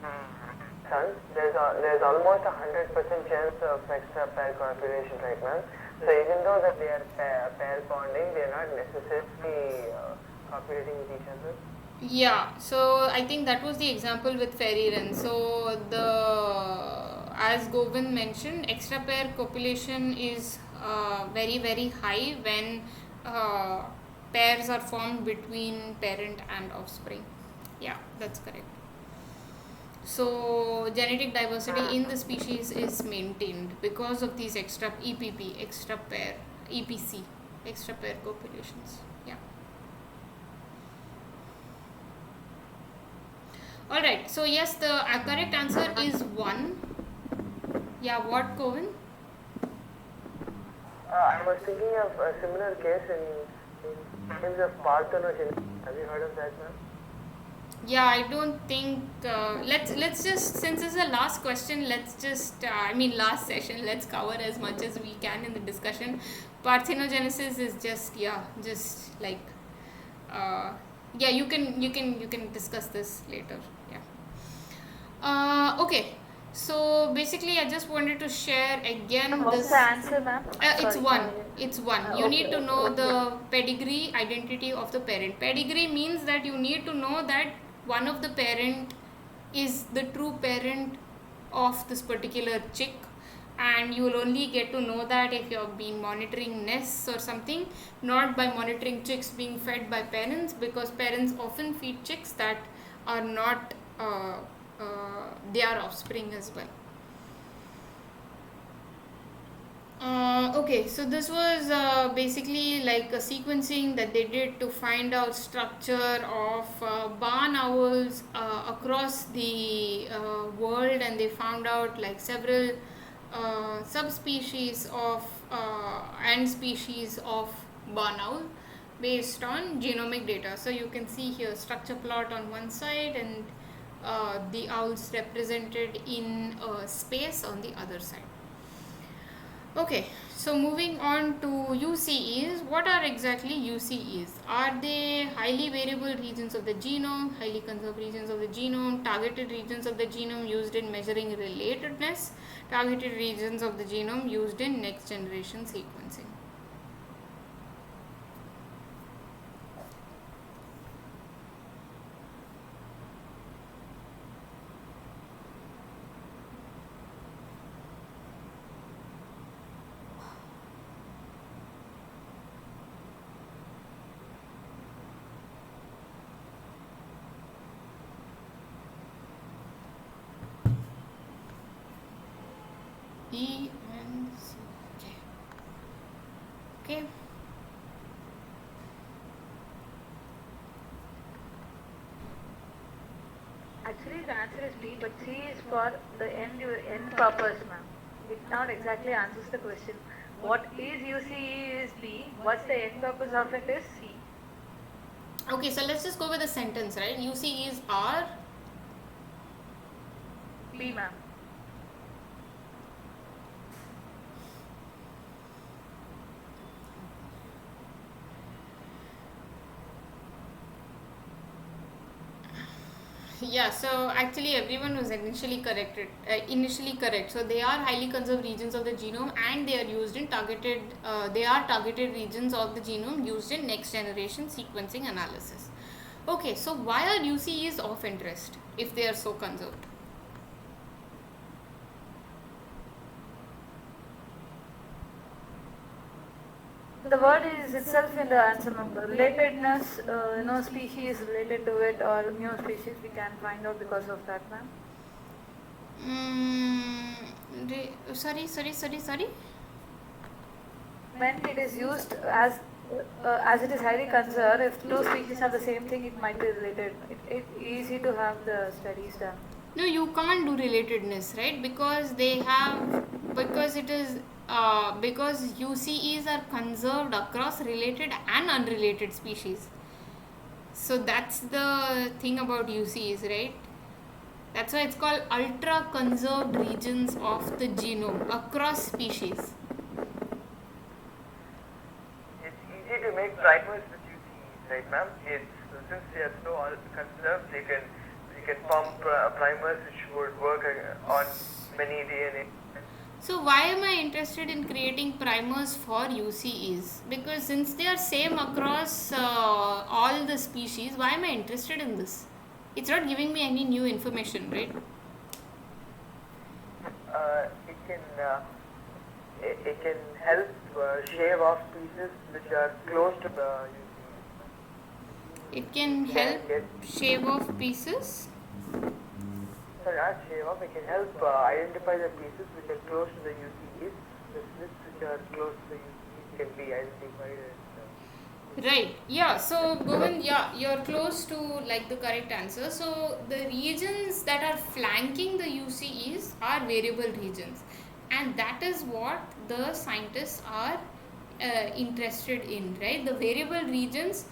sons, there's almost 100% chance of extra pair copulation, right, ma'am? So even though that they are pair bonding, they are not necessarily copulating with each other. Yeah, so I think that was the example with fairy wren. So as Govind mentioned, extra pair copulation is very high when pairs are formed between parent and offspring. Yeah, that's correct. So genetic diversity in the species is maintained because of these extra EPP, extra pair, EPC, extra pair copulations. Yeah. All right. So yes, the correct answer is 1. Yeah. What, Coven? I was thinking of a similar case in terms of parthenogenesis. Have you heard of that, ma'am? Yeah, I don't think. Let's just, since it's the last question, let's just last session. Let's cover as much as we can in the discussion. Parthenogenesis is just like yeah. You can discuss this later. Yeah. Okay. So basically, I just wanted to share again what's this. the answer, ma'am? It's Sorry. one. It's one. You Okay, need to okay, know okay. the pedigree identity of the parent. Pedigree means that you need to know that one of the parent is the true parent of this particular chick, and you will only get to know that if you have been monitoring nests or something, not by monitoring chicks being fed by parents, because parents often feed chicks that are not their offspring as well. Okay, so this was basically like a sequencing that they did to find out structure of barn owls across the world, and they found out like several subspecies of and species of barn owl based on genomic data. So you can see here structure plot on one side and the owls represented in space on the other side. Okay, so moving on to UCEs. What are exactly UCEs? Are they highly variable regions of the genome, highly conserved regions of the genome, targeted regions of the genome used in measuring relatedness, targeted regions of the genome used in next generation sequencing? E and C. Okay. Actually, the answer is B, but C is for the end purpose, ma'am. It not exactly answers the question. What is UCE is B. What's the end purpose of it is C. Okay, so let's just go with the sentence, right? UCEs are B, ma'am. Yeah, so actually everyone was initially correct. So they are highly conserved regions of the genome, and they are used in targeted. They are targeted regions of the genome used in next generation sequencing analysis. Okay, so why are UCEs of interest if they are so conserved? The word is itself in the answer, ma'am. Relatedness, species related to it or new species we can find out because of that, ma'am. Mm, sorry. When it is used as it is highly conserved, if two species have the same thing, it might be related. It easy to have the studies done. No, you can't do relatedness, right? Because it is because UCEs are conserved across related and unrelated species. So that's the thing about UCEs, right? That's why it's called ultra conserved regions of the genome across species. It's easy to make primers with UCEs, right, ma'am? It's since they are so all conserved, they can pump primers which would work on many DNA. So why am I interested in creating primers for UCEs? Because since they are same across all the species, why am I interested in this? It's not giving me any new information, right? It can help shave off pieces which are close to the UCEs. It can help shave off pieces. Sorry, not shave off. It can help identify the pieces which are close to the UCEs. The slits which are close to the UCEs can be identified as. Right. Yeah. So Govind, yeah, you're close to like the correct answer. So the regions that are flanking the UCEs are variable regions, and that is what the scientists are interested in, right? The variable regions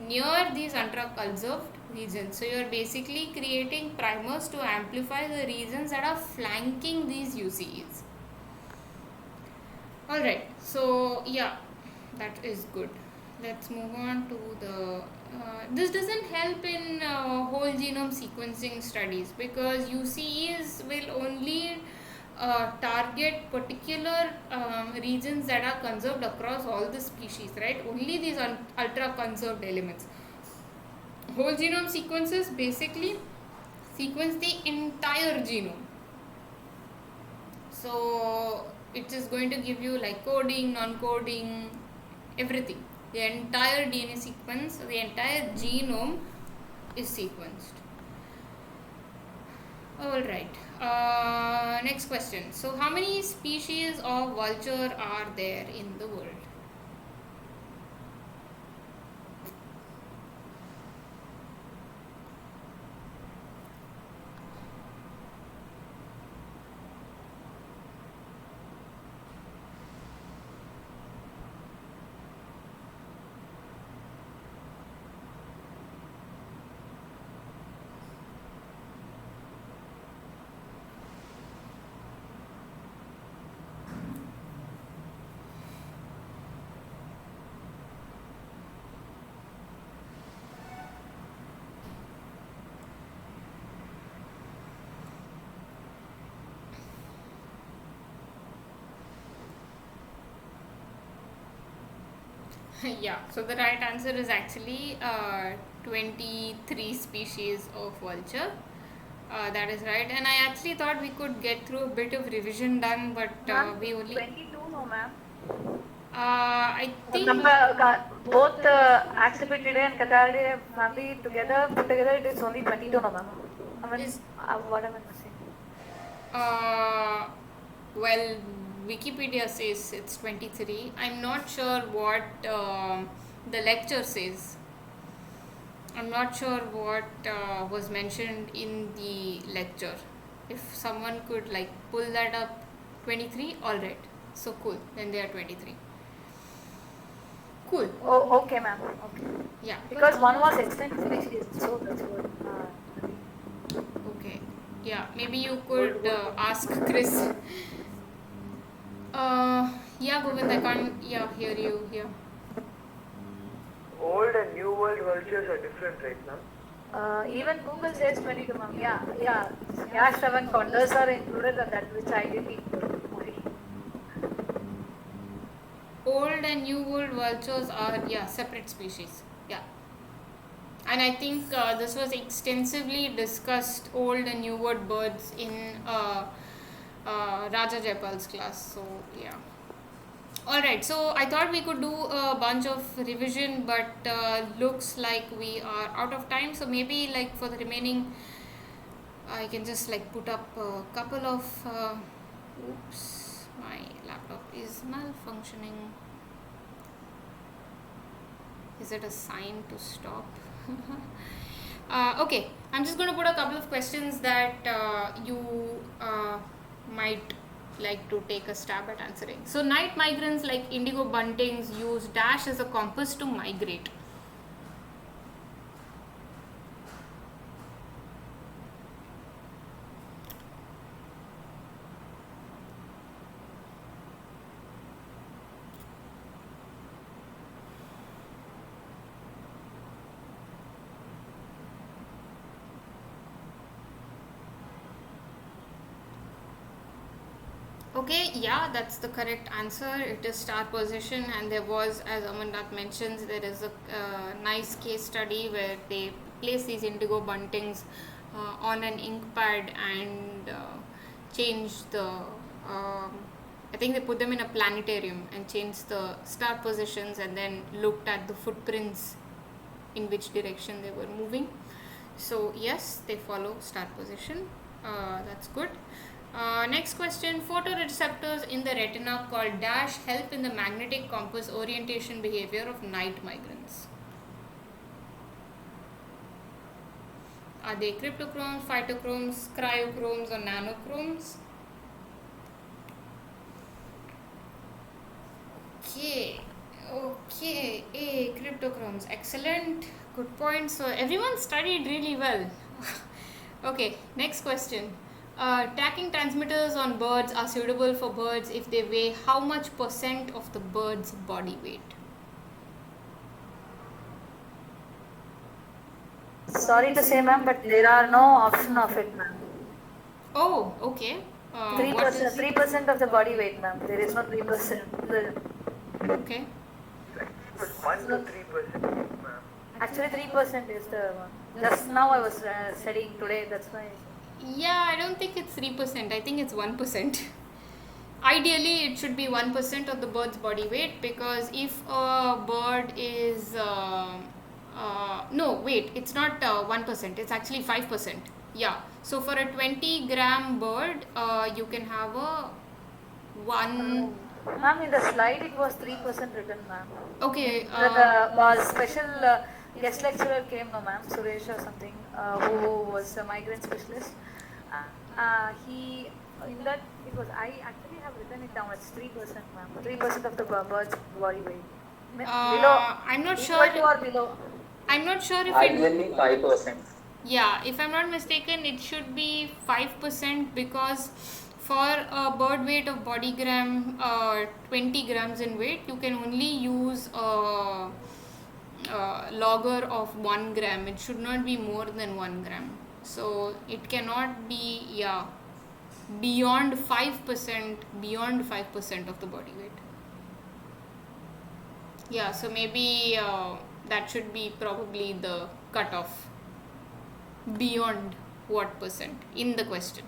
near these ultra-conserved regions. So you're basically creating primers to amplify the regions that are flanking these UCEs. All right. So yeah, that is good. Let's move on to the. This doesn't help in whole genome sequencing studies because UCEs will only target particular regions that are conserved across all the species, right? Only these ultra conserved elements. Whole genome sequences basically sequence the entire genome. So it is going to give you like coding, non-coding, everything. The entire DNA sequence, the entire genome is sequenced. Alright, next question. So how many species of vulture are there in the world? Yeah, so the right answer is actually 23 species of vulture. That is right, and I actually thought we could get through a bit of revision done, but we only. 22, no, ma'am. I think. Both Accipitidae and Cathallidae family together, put together, it is only 22, no, ma'am. I mean, what am I missing? Well, Wikipedia says it's 23. I'm not sure what the lecture says. I'm not sure what was mentioned in the lecture. If someone could like pull that up, 23, alright. So cool, then they are 23. Cool. Oh, okay, ma'am. Okay. Yeah. Because one was extinct species, so that's what. Okay. Yeah, maybe you could ask Chris. Yeah, Govind, I can't hear you here. Old and new world vultures are different, right, ma'am? Even Google says 22, ma'am. Yeah. Cash 7 condors are included in that, which I didn't include. Okay. Old and new world vultures are separate species. Yeah. And I think this was extensively discussed, old and new world birds, in Raja Jaipal's class. So yeah. Alright, so I thought we could do a bunch of revision, but looks like we are out of time. So maybe like for the remaining I can just like put up a couple of oops, my laptop is malfunctioning. Is it a sign to stop? Okay, I'm just going to put a couple of questions that you might like to take a stab at answering. So, night migrants like indigo buntings use dash as a compass to migrate. Okay, yeah, that's the correct answer. It is star position, and there was, as Amannath mentions, there is a nice case study where they place these indigo buntings on an ink pad and change the. I think they put them in a planetarium and changed the star positions, and then looked at the footprints in which direction they were moving. So yes, they follow star position. That's good. Next question, photoreceptors in the retina called dash help in the magnetic compass orientation behavior of night migrants. Are they cryptochromes, phytochromes, cryochromes or nanochromes? Okay, cryptochromes, excellent, good point. So everyone studied really well. Okay, next question. Tracking transmitters on birds are suitable for birds if they weigh how much % of the bird's body weight? Sorry to say, ma'am, but there are no option of it, ma'am. Oh, okay. 3%, 3% of the body weight, ma'am. There is no 3%. Okay. But 1 to 3%, ma'am. Actually, 3% is the one. Just now I was studying today, that's why. Yeah, I don't think it's 3%. I think it's 1%. Ideally, it should be 1% of the bird's body weight, because if a bird is no, wait, it's not 1%. It's actually 5%. Yeah. So for a 20-gram bird, you can have a one. Ma'am, in the slide it was 3% written, ma'am. Okay. The special guest lecturer came, no, ma'am, Suresh or something, who was a migrant specialist. He, in that, it was, I actually have written it down, it's 3%, ma'am. 3% of the bird's body weight. Below, I'm not equal sure. to or below. I'm not sure if it. Ideally 5%. Yeah, if I'm not mistaken, it should be 5%, because for a bird weight of body gram, 20 grams in weight, you can only use a logger of 1 gram. It should not be more than 1 gram. So it cannot be, yeah, beyond 5% of the body weight. Yeah, so maybe that should be probably the cutoff. Beyond what percent in the question?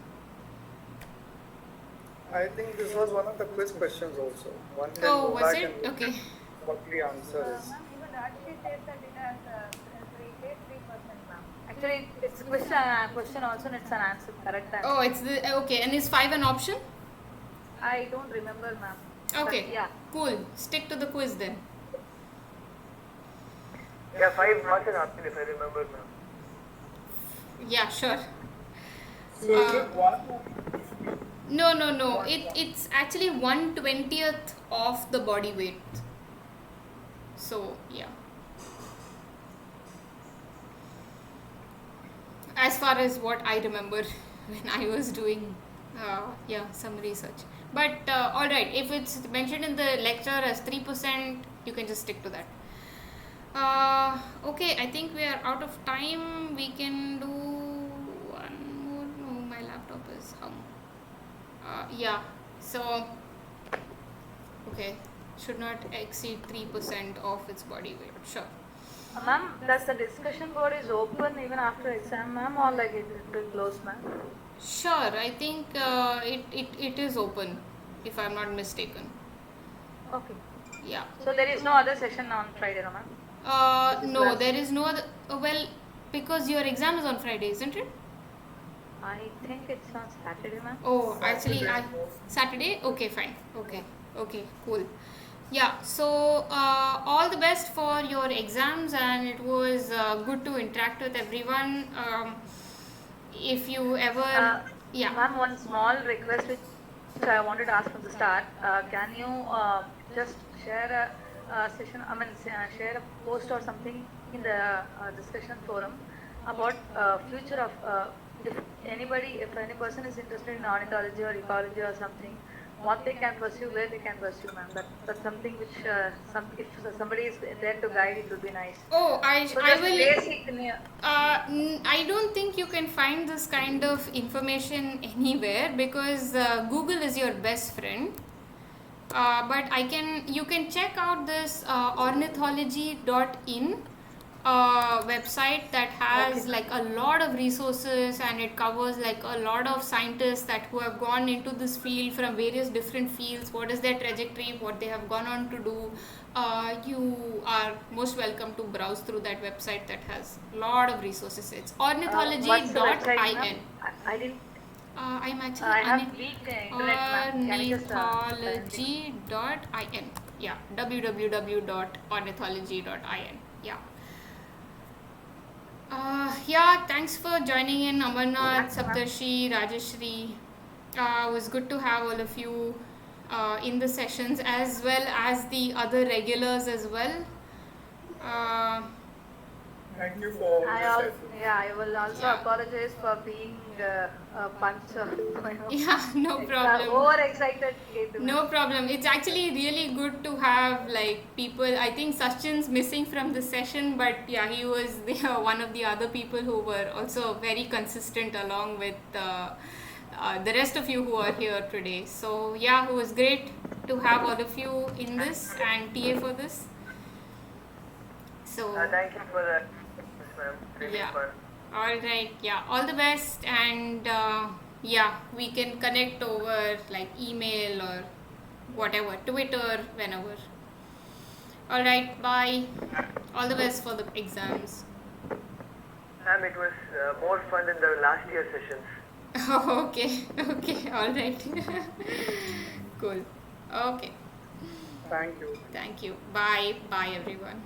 I think this was one of the quiz questions also. One can Oh, go was back it? and look Okay. what the answer is. Ma'am, even that she said that it has 3%, ma'am. Actually, it's a question also, and it's an answer, correct answer. Oh, it's the okay. And is 5 an option? I don't remember, ma'am. Okay. But, yeah. Cool. Stick to the quiz then. Yeah, 5 was an option if I remember, ma'am. Yeah, sure. So is it one? No. It's actually 1/20th of the body weight. So yeah. As far as what I remember when I was doing some research. But alright, if it's mentioned in the lecture as 3%, you can just stick to that. Okay, I think we are out of time. We can do one more. No, my laptop is hung. Yeah, so okay, should not exceed 3% of its body weight. Sure. Ma'am, does the discussion board is open even after exam, ma'am, or like it will close, ma'am? Sure, I think it is open, if I'm not mistaken. Okay. Yeah. So there is no other session on Friday, no, ma'am? No, there is no other. Well, because your exam is on Friday, isn't it? I think it's on Saturday, ma'am. Oh, actually, Saturday. Saturday? Okay, fine. Okay, cool. Yeah, so all the best for your exams, and it was good to interact with everyone. If you ever, yeah. Ma'am, one small request which I wanted to ask from the start. Can you just share a session, share a post or something in the discussion forum about future of if any person is interested in ornithology or ecology or something, what they can pursue, where they can pursue, ma'am. That's something which if somebody is there to guide, it would be nice. Oh, So I just will. basic. I don't think you can find this kind of information anywhere because Google is your best friend. But you can check out this ornithology.in website that has Okay. like a lot of resources, and it covers like a lot of scientists that who have gone into this field from various different fields, what is their trajectory, what they have gone on to do. You are most welcome to browse through that website that has a lot of resources. It's What's the website, ma'am? ornithology.in. I didn't. I'm actually I have weak internet, ma'am. Can you just spell anything? ornithology.in. Yeah, www.ornithology.in. Yeah. Yeah, thanks for joining in, Amarnath, Thanks, ma'am. Saptarshi, Rajeshri. It was good to have all of you in the sessions as well as the other regulars as well. Uh, Thank you for I the al session. yeah, I will also Yeah. apologize for being a bunch of yeah, no problem. overexcited kid. No problem. It's actually really good to have like people. I think Sachin's missing from the session, but yeah, he was one of the other people who were also very consistent along with the rest of you who are here today. So yeah, it was great to have all of you in this and TA for this. So Thank you for that, ma'am. Really yeah. fun. All right. Yeah. All the best, and yeah, we can connect over like email or whatever, Twitter, whenever. All right. Bye. All the best for the exams. Ma'am, it was more fun than the last year sessions. Okay. Okay. All right. Cool. Okay. Thank you. Thank you. Bye. Bye, everyone.